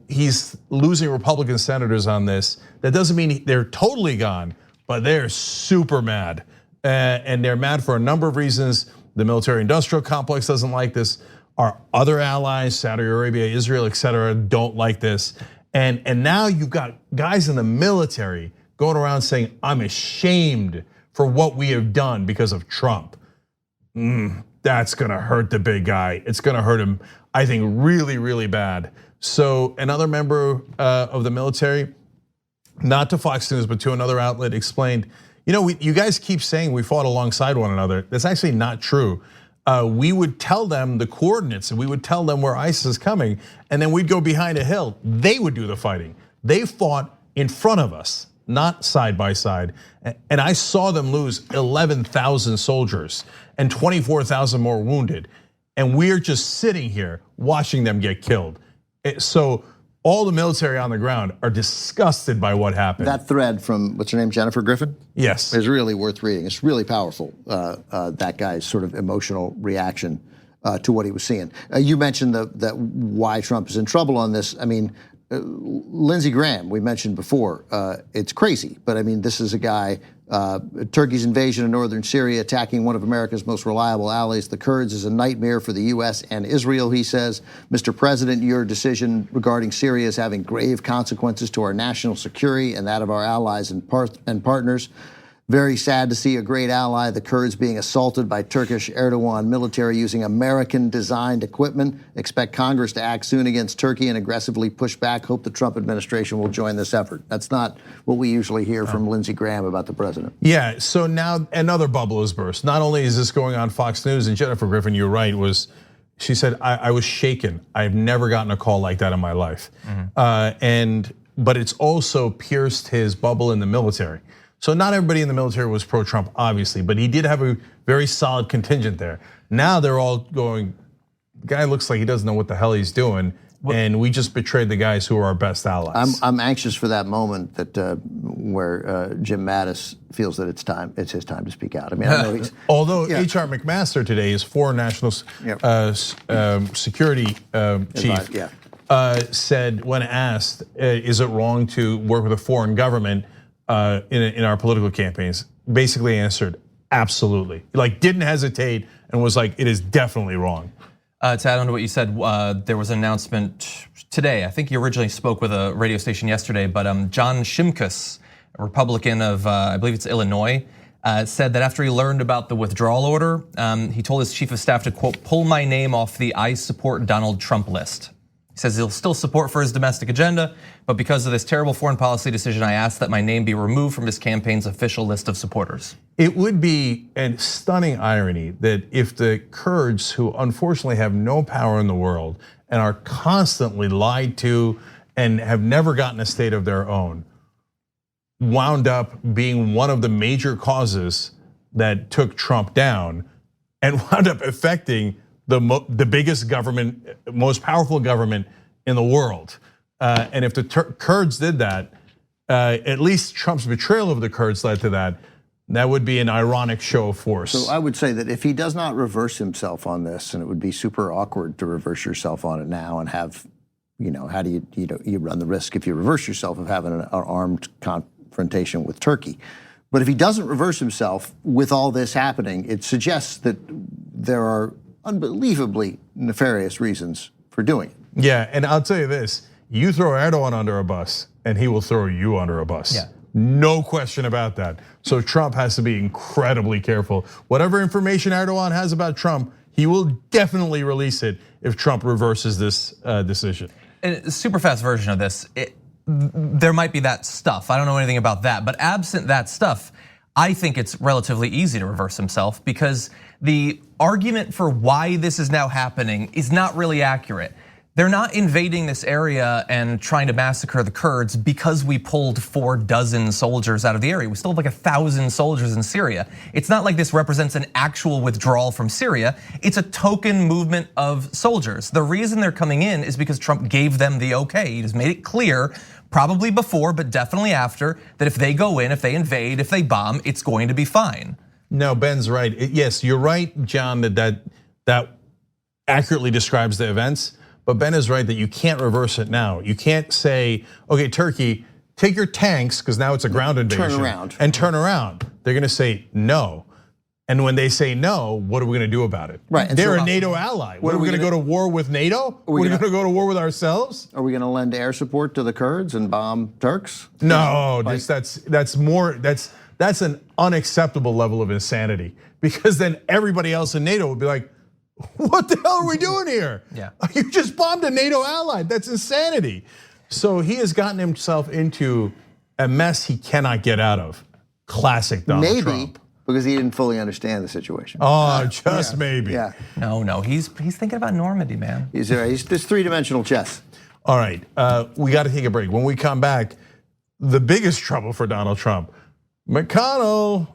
He's losing Republican senators on this. That doesn't mean they're totally gone, but they're super mad. And they're mad for a number of reasons. The military-industrial complex doesn't like this. Our other allies, Saudi Arabia, Israel, et cetera, don't like this. And now you've got guys in the military going around saying, I'm ashamed for what we have done because of Trump. That's gonna hurt the big guy. It's gonna hurt him, I think, really, really bad. So another member of the military, not to Fox News, but to another outlet, explained, you guys keep saying we fought alongside one another. That's actually not true. We would tell them the coordinates and we would tell them where ISIS is coming, and then we'd go behind a hill. They would do the fighting. They fought in front of us, not side by side. And I saw them lose 11,000 soldiers and 24,000 more wounded. And we're just sitting here watching them get killed. So all the military on the ground are disgusted by what happened. That thread from, what's her name, Jennifer Griffin? Yes. Is really worth reading. It's really powerful, that guy's sort of emotional reaction to what he was seeing. You mentioned that why Trump is in trouble on this. I mean, Lindsey Graham, we mentioned before, it's crazy, but I mean, this is a guy, Turkey's invasion of northern Syria, attacking one of America's most reliable allies, the Kurds, is a nightmare for the US and Israel, he says. Mr. President, your decision regarding Syria is having grave consequences to our national security and that of our allies and partners. Very sad to see a great ally, the Kurds, being assaulted by Turkish Erdogan military using American-designed equipment. Expect Congress to act soon against Turkey and aggressively push back. Hope the Trump administration will join this effort. That's not what we usually hear from Lindsey Graham about the president. Yeah, so now another bubble has burst. Not only is this going on Fox News, and Jennifer Griffin, you're right, she said, I was shaken. I've never gotten a call like that in my life. But it's also pierced his bubble in the military. So not everybody in the military was pro-Trump, obviously, but he did have a very solid contingent there. Now they're all going, guy looks like he doesn't know what the hell he's doing, and we just betrayed the guys who are our best allies. I'm anxious for that moment that where Jim Mattis feels that it's his time to speak out. I mean, I know he's although H.R. McMaster today, his foreign national security chief, said when asked, is it wrong to work with a foreign government in our political campaigns, basically answered absolutely. Like, didn't hesitate and was like, it is definitely wrong. To add on to what you said, there was an announcement today. I think you originally spoke with a radio station yesterday, but John Shimkus, a Republican of, I believe it's Illinois, said that after he learned about the withdrawal order, he told his chief of staff to, quote, pull my name off the I support Donald Trump list. He says he'll still support for his domestic agenda, but because of this terrible foreign policy decision, I asked that my name be removed from his campaign's official list of supporters. It would be a stunning irony that if the Kurds, who unfortunately have no power in the world and are constantly lied to and have never gotten a state of their own, wound up being one of the major causes that took Trump down and wound up affecting the biggest government, most powerful government in the world. And if the Kurds did that, at least Trump's betrayal of the Kurds led to that. That would be an ironic show of force. So I would say that if he does not reverse himself on this, and it would be super awkward to reverse yourself on it now and have, how do you run the risk if you reverse yourself of having an armed confrontation with Turkey. But if he doesn't reverse himself with all this happening, it suggests that there are unbelievably nefarious reasons for doing it. Yeah, and I'll tell you this, you throw Erdogan under a bus and he will throw you under a bus. Yeah. No question about that. So Trump has to be incredibly careful. Whatever information Erdogan has about Trump, he will definitely release it if Trump reverses this decision. A super fast version of this, there might be that stuff. I don't know anything about that, but absent that stuff, I think it's relatively easy to reverse himself because the argument for why this is now happening is not really accurate. They're not invading this area and trying to massacre the Kurds because we pulled 4 soldiers out of the area. We still have like 1,000 soldiers in Syria. It's not like this represents an actual withdrawal from Syria. It's a token movement of soldiers. The reason they're coming in is because Trump gave them the okay. He just made it clear, probably before, but definitely after, that if they go in, if they invade, if they bomb, it's going to be fine. No, Ben's right. Yes, you're right, John, that accurately describes the events. But Ben is right that you can't reverse it now. You can't say, okay, Turkey, take your tanks, because now it's a ground invasion. Turn around. And turn around. They're gonna say no. And when they say no, what are we gonna do about it? Right. They're a NATO ally. What are we gonna go to war with NATO? Are we gonna go to war with ourselves? Are we gonna lend air support to the Kurds and bomb Turks? No, that's an unacceptable level of insanity. Because then everybody else in NATO would be like, what the hell are we doing here? Yeah. You just bombed a NATO ally. That's insanity. So he has gotten himself into a mess he cannot get out of. Classic Donald Trump. Maybe because he didn't fully understand the situation. Oh, just maybe. Yeah. No, he's thinking about Normandy, man. He's this three-dimensional chess. All right, we got to take a break. When we come back, the biggest trouble for Donald Trump, McConnell.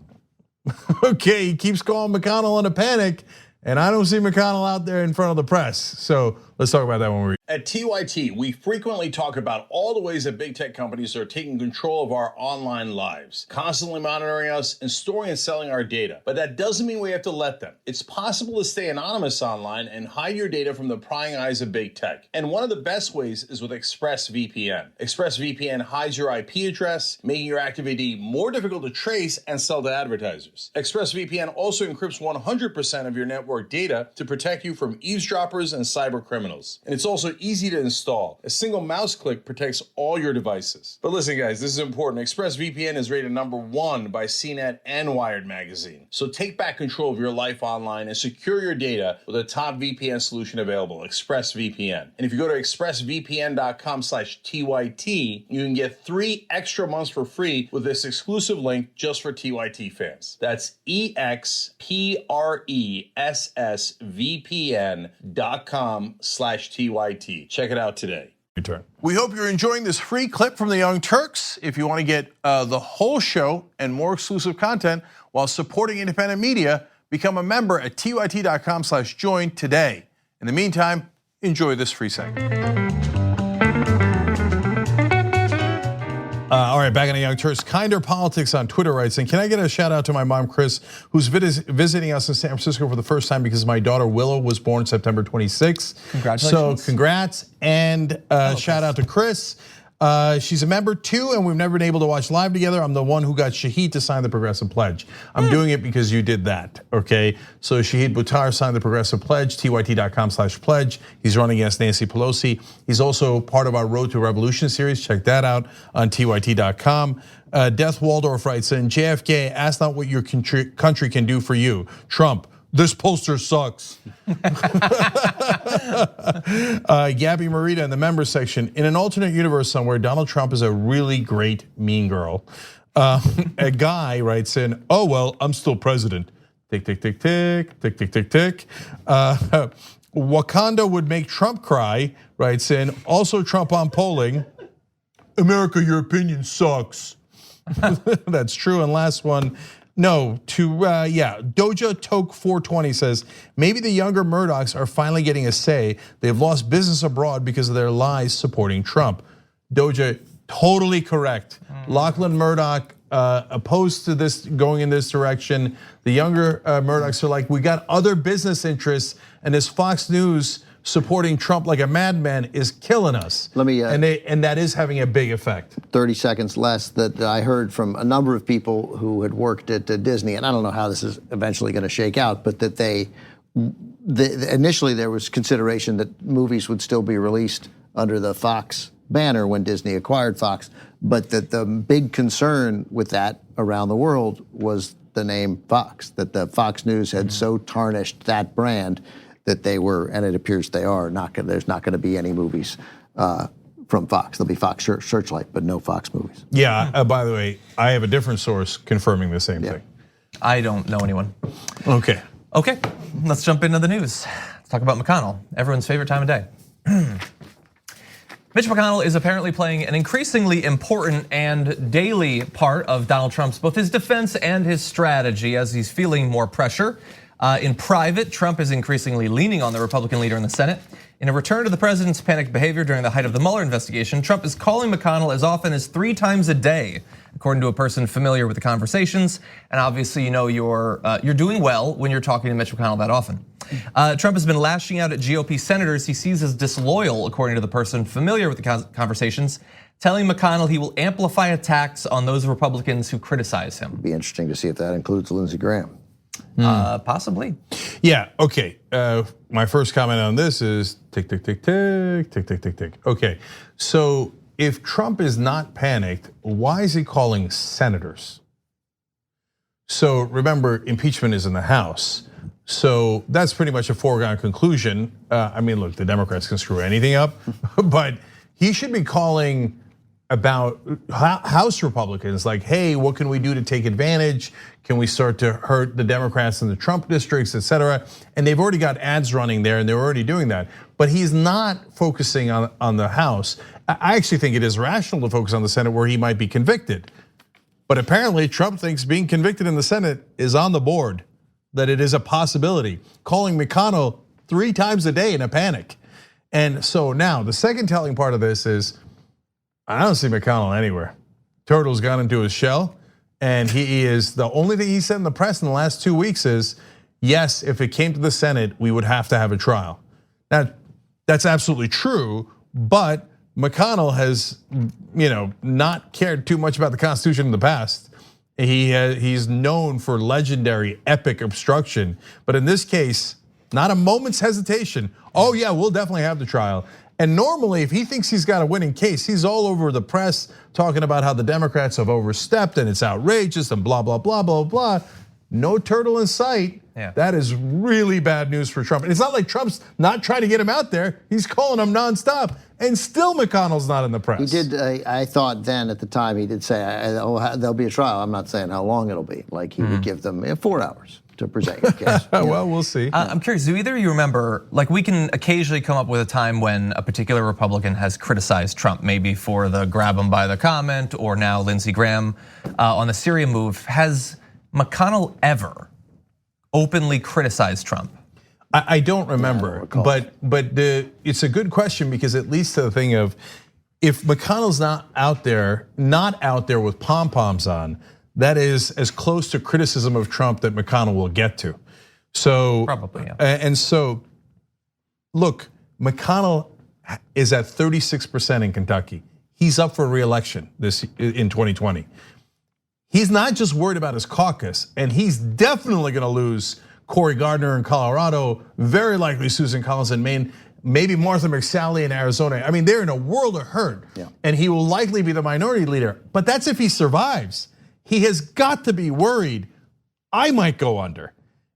Okay, he keeps calling McConnell in a panic. And I don't see McConnell out there in front of the press. So let's talk about that when we. At TYT, we frequently talk about all the ways that big tech companies are taking control of our online lives, constantly monitoring us and storing and selling our data. But that doesn't mean we have to let them. It's possible to stay anonymous online and hide your data from the prying eyes of big tech. And one of the best ways is with ExpressVPN. ExpressVPN hides your IP address, making your activity more difficult to trace and sell to advertisers. ExpressVPN also encrypts 100% of your network data to protect you from eavesdroppers and cyber criminals. terminals. And it's also easy to install. A single mouse click protects all your devices. But listen, guys, this is important. ExpressVPN is rated #1 by CNET and Wired Magazine. So take back control of your life online and secure your data with a top VPN solution available, ExpressVPN. And if you go to expressvpn.com/TYT, you can get 3 extra months for free with this exclusive link just for TYT fans. That's expressvpn.com/TYT. Check it out today. Return. We hope you're enjoying this free clip from the Young Turks. If you want to get the whole show and more exclusive content while supporting independent media, become a member at tyt.com/join today. In the meantime, enjoy this free segment. All right, back on the Young Turks. Kinder Politics on Twitter writes, and can I get a shout out to my mom, Chris, who's visiting us in San Francisco for the first time because my daughter Willow was born September 26th. Congratulations. So congrats, and shout out to Chris. She's a member too, and we've never been able to watch live together. I'm the one who got Shahid to sign the Progressive Pledge. I'm doing it because you did that, okay? So Shahid Buttar signed the Progressive Pledge, tyt.com/pledge. He's running against Nancy Pelosi. He's also part of our Road to Revolution series. Check that out on tyt.com. Death Waldorf writes in, JFK, ask not what your country can do for you. Trump, this poster sucks. Gabby Marita in the members section. In an alternate universe somewhere, Donald Trump is a really great mean girl. A guy writes in, oh, well, I'm still president. Tick, tick, tick, tick, tick, tick, tick, tick. Wakanda would make Trump cry, writes in, also Trump on polling. America, your opinion sucks. That's true. And last one, no, Doja Toke 420 says, maybe the younger Murdochs are finally getting a say. They've lost business abroad because of their lies supporting Trump. Doja, totally correct. Lachlan Murdoch opposed to this going in this direction. The younger Murdochs are like, we got other business interests, and this Fox News supporting Trump like a madman is killing us. Let me, and that is having a big effect. 30 seconds less that I heard from a number of people who had worked at Disney, and I don't know how this is eventually going to shake out, but that initially there was consideration that movies would still be released under the Fox banner when Disney acquired Fox, but that the big concern with that around the world was the name Fox, that the Fox News had so tarnished that brand that they were, and it appears they are, there's not going to be any movies from Fox. There'll be Fox Searchlight, but no Fox movies. Yeah, by the way, I have a different source confirming the same thing. I don't know anyone. Okay, let's jump into the news. Let's talk about McConnell, everyone's favorite time of day. Mitch McConnell is apparently playing an increasingly important and daily part of Donald Trump's, both his defense and his strategy, as he's feeling more pressure. In private, Trump is increasingly leaning on the Republican leader in the Senate. In a return to the president's panicked behavior during the height of the Mueller investigation, Trump is calling McConnell as often as 3 times a day, according to a person familiar with the conversations. And obviously, you know you're doing well when you're talking to Mitch McConnell that often. Trump has been lashing out at GOP senators he sees as disloyal, according to the person familiar with the conversations, telling McConnell he will amplify attacks on those Republicans who criticize him. It'd be interesting to see if that includes Lindsey Graham. Possibly. Yeah, okay. My first comment on this is tick, tick, tick, tick, tick, tick, tick, tick. Okay, so if Trump is not panicked, why is he calling senators? So remember, impeachment is in the House. So that's pretty much a foregone conclusion. I mean, look, the Democrats can screw anything up, but he should be calling about House Republicans, like, hey, what can we do to take advantage? Can we start to hurt the Democrats in the Trump districts, et cetera? And they've already got ads running there, and they're already doing that. But he's not focusing on the House. I actually think it is rational to focus on the Senate, where he might be convicted. But apparently, Trump thinks being convicted in the Senate is on the board, that it is a possibility. Calling McConnell 3 times a day in a panic. And so now, the second telling part of this is, I don't see McConnell anywhere. Turtle's gone into his shell, and he is, the only thing he said in the press in the last 2 weeks is, yes, if it came to the Senate, we would have to have a trial. Now, that's absolutely true, but McConnell has, not cared too much about the Constitution in the past. He's known for legendary, epic obstruction, but in this case, not a moment's hesitation. Oh yeah, we'll definitely have the trial. And normally, if he thinks he's got a winning case, he's all over the press talking about how the Democrats have overstepped and it's outrageous and blah, blah, blah, blah, blah. No turtle in sight. Yeah. That is really bad news for Trump. And it's not like Trump's not trying to get him out there. He's calling him nonstop. And still McConnell's not in the press. He did, I thought then at the time, he did say, there'll be a trial. I'm not saying how long it'll be. Like he would give them 4 hours to present your case. Well, we'll see. I'm curious, do either of you remember, like we can occasionally come up with a time when a particular Republican has criticized Trump, maybe for the grab him by the comment, or now Lindsey Graham on the Syria move. Has McConnell ever openly criticized Trump? I don't remember, but it's a good question because it leads to the thing of if McConnell's not out there with pom-poms on, that is as close to criticism of Trump that McConnell will get to. So probably, yeah. And so, look, McConnell is at 36% in Kentucky. He's up for re-election in 2020. He's not just worried about his caucus, and he's definitely going to lose Cory Gardner in Colorado, very likely Susan Collins in Maine, maybe Martha McSally in Arizona. I mean, they're in a world of hurt, and he will likely be the minority leader. But that's if he survives. He has got to be worried, I might go under.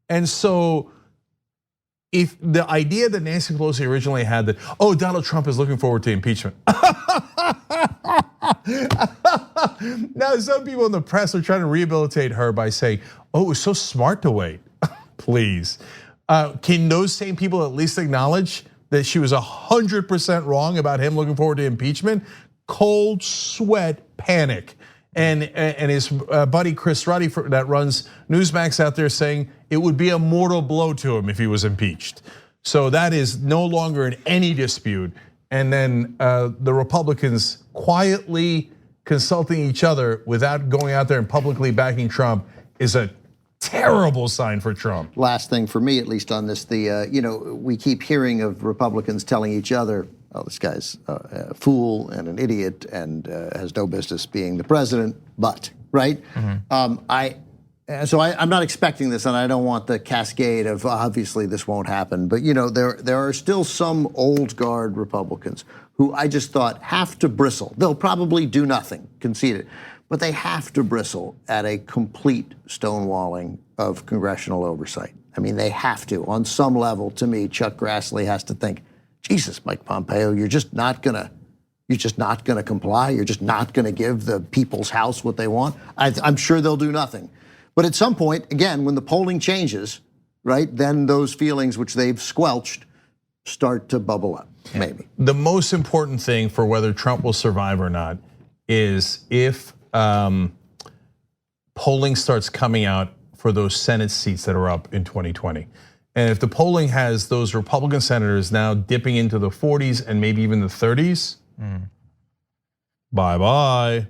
And so if the idea that Nancy Pelosi originally had that, oh, Donald Trump is looking forward to impeachment. Now, some people in the press are trying to rehabilitate her by saying, oh, it was so smart to wait. Please. Can those same people at least acknowledge that she was 100% wrong about him looking forward to impeachment? Cold sweat panic. And his buddy Chris Ruddy that runs Newsmax out there saying it would be a mortal blow to him if he was impeached. So that is no longer in any dispute. And then the Republicans quietly consulting each other without going out there and publicly backing Trump is a terrible sign for Trump. Last thing for me, at least on this, we keep hearing of Republicans telling each other, oh, this guy's a fool and an idiot and has no business being the president, but, right? So I'm not expecting this, and I don't want the cascade of obviously this won't happen, but there are still some old guard Republicans who I just thought have to bristle. They'll probably do nothing, concede it, but they have to bristle at a complete stonewalling of congressional oversight. I mean, they have to. On some level, to me, Chuck Grassley has to think, Jesus, Mike Pompeo, you're just not gonna comply. You're just not gonna give the people's house what they want. I'm sure they'll do nothing. But at some point, again, when the polling changes, right, then those feelings which they've squelched start to bubble up, maybe. The most important thing for whether Trump will survive or not is if polling starts coming out for those Senate seats that are up in 2020. And if the polling has those Republican senators now dipping into the 40s and maybe even the 30s, bye-bye.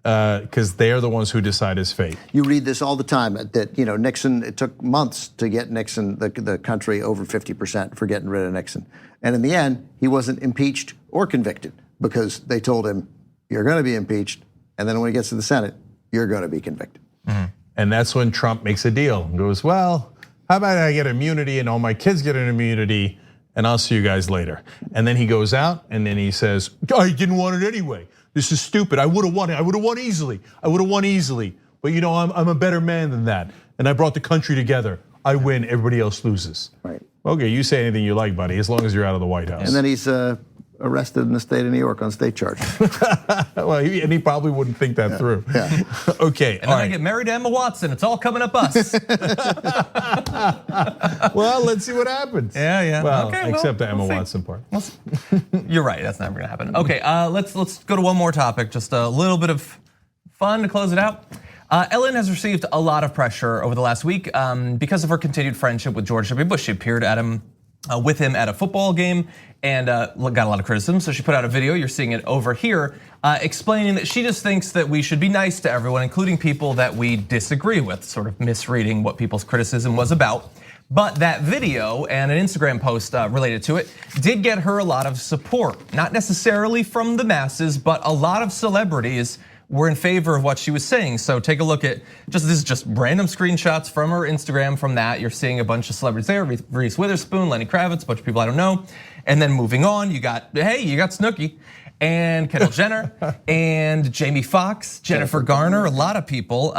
Because they are the ones who decide his fate. You read this all the time that Nixon. It took months to get Nixon, the country, over 50% for getting rid of Nixon, and in the end, he wasn't impeached or convicted because they told him, "You're going to be impeached," and then when he gets to the Senate, you're going to be convicted. And that's when Trump makes a deal and goes, "Well, how about I get immunity and all my kids get an immunity, and I'll see you guys later." And then he goes out and then he says, "I didn't want it anyway. This is stupid. I would have won it. I would have won easily. But I'm a better man than that. And I brought the country together. I win, everybody else loses." Right. Okay, you say anything you like, buddy, as long as you're out of the White House. And then he's arrested in the state of New York on state charges. Well, he probably wouldn't think that through. Yeah. Okay. And then I get married to Emma Watson. It's all coming up us. Well, let's see what happens. Yeah. Well, Okay, except the Emma we'll see. Watson part. You're right. That's never gonna happen. Okay, let's go to one more topic. Just a little bit of fun to close it out. Ellen has received a lot of pressure over the last week because of her continued friendship with George W. Bush. She appeared with him at a football game and got a lot of criticism. So she put out a video, you're seeing it over here, explaining that she just thinks that we should be nice to everyone, including people that we disagree with, sort of misreading what people's criticism was about. But that video and an Instagram post related to it did get her a lot of support, not necessarily from the masses, but a lot of celebrities were in favor of what she was saying. So take a look at this is just random screenshots from her Instagram from that. You're seeing a bunch of celebrities there, Reese Witherspoon, Lenny Kravitz, a bunch of people I don't know. And then moving on, you got Snooki and Kendall Jenner and Jamie Foxx, Jennifer Garner, a lot of people.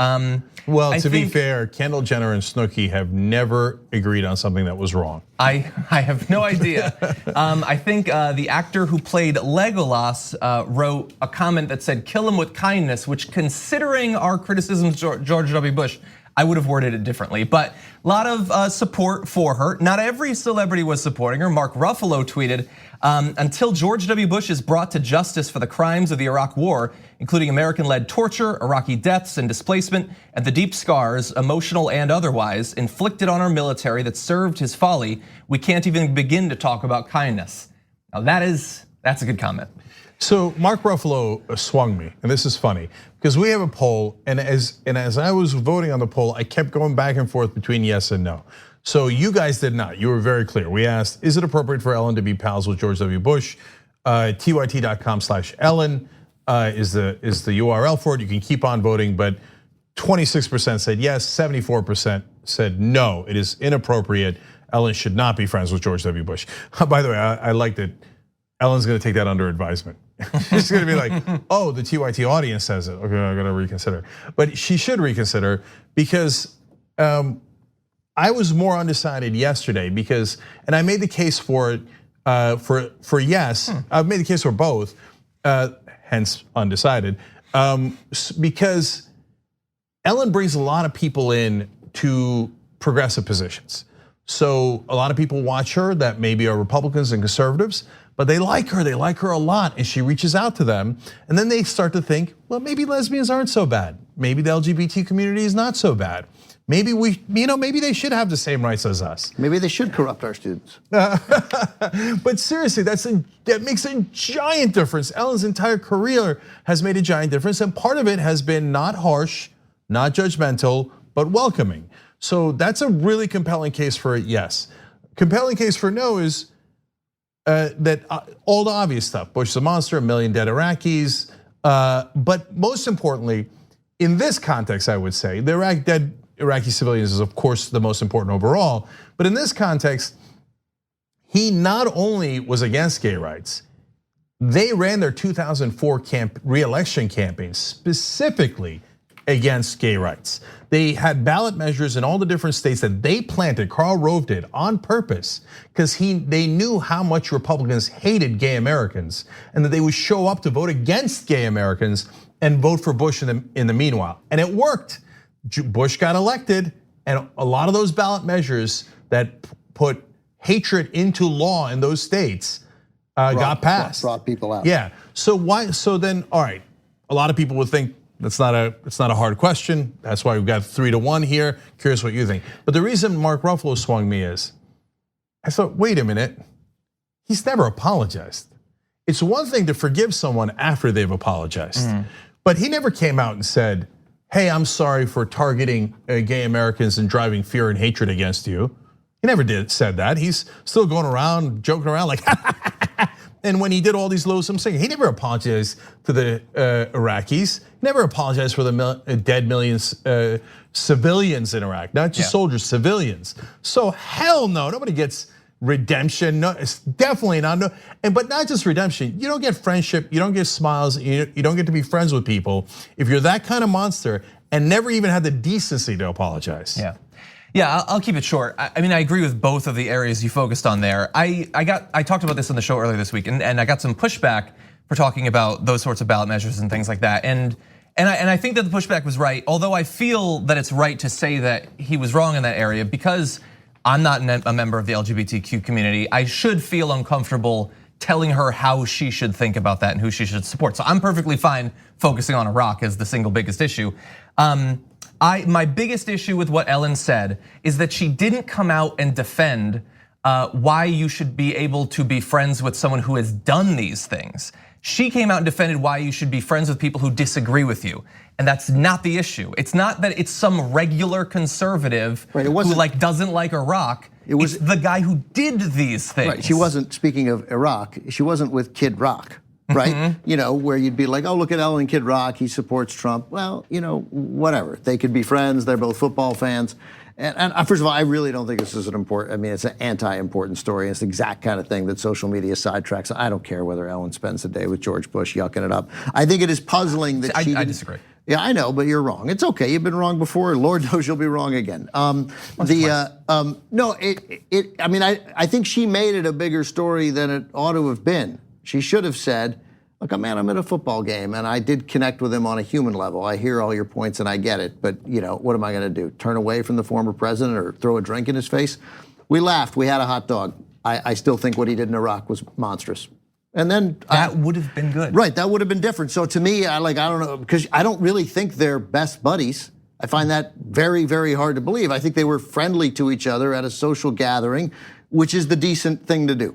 Well, to be fair, Kendall Jenner and Snooki have never agreed on something that was wrong. I have no idea. I think the actor who played Legolas wrote a comment that said, "Kill him with kindness," which, considering our criticisms of George W. Bush, I would have worded it differently, but a lot of support for her. Not every celebrity was supporting her. Mark Ruffalo tweeted, until George W. Bush is brought to justice for the crimes of the Iraq War, including American-led torture, Iraqi deaths and displacement, and the deep scars, emotional and otherwise, inflicted on our military that served his folly, we can't even begin to talk about kindness. Now that's a good comment. So Mark Ruffalo swung me, and this is funny because we have a poll, and as I was voting on the poll, I kept going back and forth between yes and no. So you guys did not. You were very clear. We asked, is it appropriate for Ellen to be pals with George W. Bush? tyt.com/Ellen is the URL for it. You can keep on voting, but 26% said yes, 74% said no. It is inappropriate. Ellen should not be friends with George W. Bush. By the way, I like that. Ellen's gonna take that under advisement. She's gonna be like, oh, the TYT audience says it. Okay, I'm gonna reconsider. But she should reconsider because I was more undecided yesterday because, and I made the case for it, for yes. I've made the case for both, hence undecided, because Ellen brings a lot of people in to progressive positions. So a lot of people watch her that maybe are Republicans and conservatives, but they like her a lot, and she reaches out to them, and then they start to think, well, maybe lesbians aren't so bad. Maybe the LGBT community is not so bad. Maybe maybe they should have the same rights as us. Maybe they should corrupt our students. But seriously, that makes a giant difference. Ellen's entire career has made a giant difference, and part of it has been not harsh, not judgmental, but welcoming. So that's a really compelling case for yes. Compelling case for no is that all the obvious stuff. Bush is a monster, 1 million dead Iraqis. But most importantly, in this context, I would say, the dead Iraqi civilians is of course the most important overall. But in this context, he not only was against gay rights, they ran their 2004 re-election campaign specifically against gay rights. They had ballot measures in all the different states that they planted, Karl Rove did, on purpose, because they knew how much Republicans hated gay Americans and that they would show up to vote against gay Americans and vote for Bush in the meanwhile. And it worked. Bush got elected, and a lot of those ballot measures that put hatred into law in those states got passed. Brought people out. Yeah, so why? So then, all right, a lot of people would think, it's not a hard question. That's why we've got 3-1 here. Curious what you think. But the reason Mark Ruffalo swung me is, I thought, wait a minute, he's never apologized. It's one thing to forgive someone after they've apologized, but he never came out and said, hey, I'm sorry for targeting gay Americans and driving fear and hatred against you. He never said that. He's still going around, joking around like, and when he did all these loathsome things, he never apologized to the Iraqis. He never apologized for the dead millions civilians in Iraq, not just soldiers, civilians. So hell no, nobody gets redemption. No, it's definitely not. But not just redemption. You don't get friendship. You don't get smiles. You don't get to be friends with people if you're that kind of monster and never even had the decency to apologize. Yeah, I'll keep it short. I mean, I agree with both of the areas you focused on there. I talked about this on the show earlier this week, and I got some pushback for talking about those sorts of ballot measures and things like that. And I think that the pushback was right, although I feel that it's right to say that he was wrong in that area because I'm not a member of the LGBTQ community. I should feel uncomfortable telling her how she should think about that and who she should support. So I'm perfectly fine focusing on Iraq as the single biggest issue. My biggest issue with what Ellen said is that she didn't come out and defend why you should be able to be friends with someone who has done these things. She came out and defended why you should be friends with people who disagree with you. And that's not the issue. It's not that it's some regular conservative who doesn't like Iraq. It's the guy who did these things. Right, she wasn't, speaking of Iraq, she wasn't with Kid Rock. right? You know, where you'd be like, oh, look at Ellen and Kid Rock, he supports Trump. Well, you know, whatever. They could be friends. They're both football fans. And first of all, I really don't think this is it's an anti-important story. It's the exact kind of thing that social media sidetracks. I don't care whether Ellen spends the day with George Bush yucking it up. I think it is puzzling that I disagree. Yeah, I know, but you're wrong. It's okay. You've been wrong before. Lord knows you'll be wrong again. I think she made it a bigger story than it ought to have been. She should have said, look, man, I'm at a football game, and I did connect with him on a human level. I hear all your points, and I get it. But, you know, what am I going to do? Turn away from the former president or throw a drink in his face? We laughed. We had a hot dog. I still think what he did in Iraq was monstrous. And then that would have been good. Right, that would have been different. So to me, I don't know, because I don't really think they're best buddies. I find that very, very hard to believe. I think they were friendly to each other at a social gathering, which is the decent thing to do.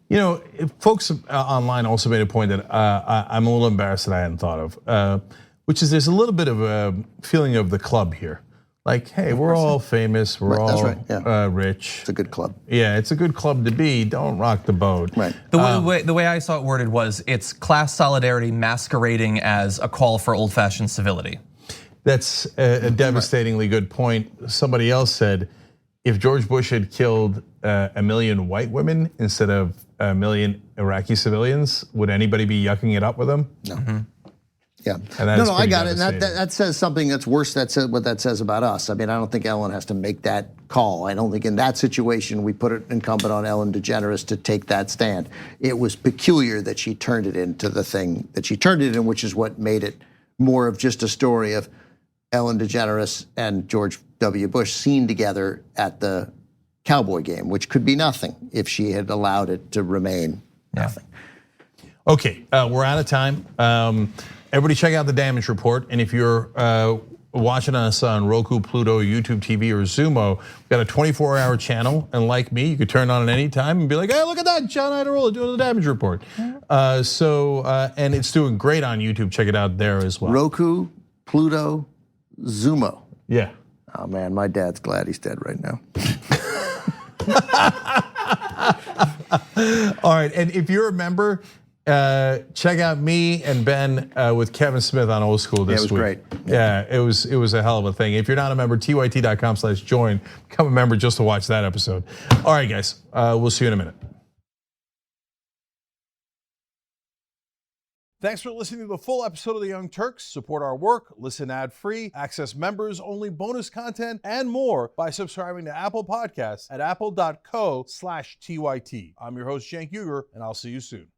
You know, folks online also made a point that I'm a little embarrassed that I hadn't thought of, which is there's a little bit of a feeling of the club here. Like, hey, we're all famous, we're all rich. It's a good club. Yeah, it's a good club to be. Don't rock the boat. Right. The way I saw it worded was it's class solidarity masquerading as a call for old-fashioned civility. That's a devastatingly good point. Somebody else said, if George Bush had killed 1 million white women instead of 1 million Iraqi civilians, would anybody be yucking it up with him? No. Yeah. No, I got it. And that says something that's worse. That says what that says about us. I mean, I don't think Ellen has to make that call. I don't think in that situation we put it incumbent on Ellen DeGeneres to take that stand. It was peculiar that she turned it into the thing that she turned it in, which is what made it more of just a story of Ellen DeGeneres and George W. Bush seen together at the Cowboy game, which could be nothing if she had allowed it to remain nothing. Okay, we're out of time. Everybody check out the damage report. And if you're watching us on Roku, Pluto, YouTube TV, or Zumo, we've got a 24-hour channel. And like me, you could turn on at any time and be like, hey, look at that, John Iadarola doing the damage report. And it's doing great on YouTube. Check it out there as well. Roku, Pluto, Zumo. Yeah. Oh man, my dad's glad he's dead right now. All right, and if you're a member, check out me and Ben with Kevin Smith on Old School this week. It was great. Yeah, it was a hell of a thing. If you're not a member, tyt.com/join. Become a member just to watch that episode. All right, guys, we'll see you in a minute. Thanks for listening to the full episode of the Young Turks. Support our work, listen ad-free, access members-only bonus content, and more by subscribing to Apple Podcasts at apple.co/TYT. I'm your host, Cenk Uygur, and I'll see you soon.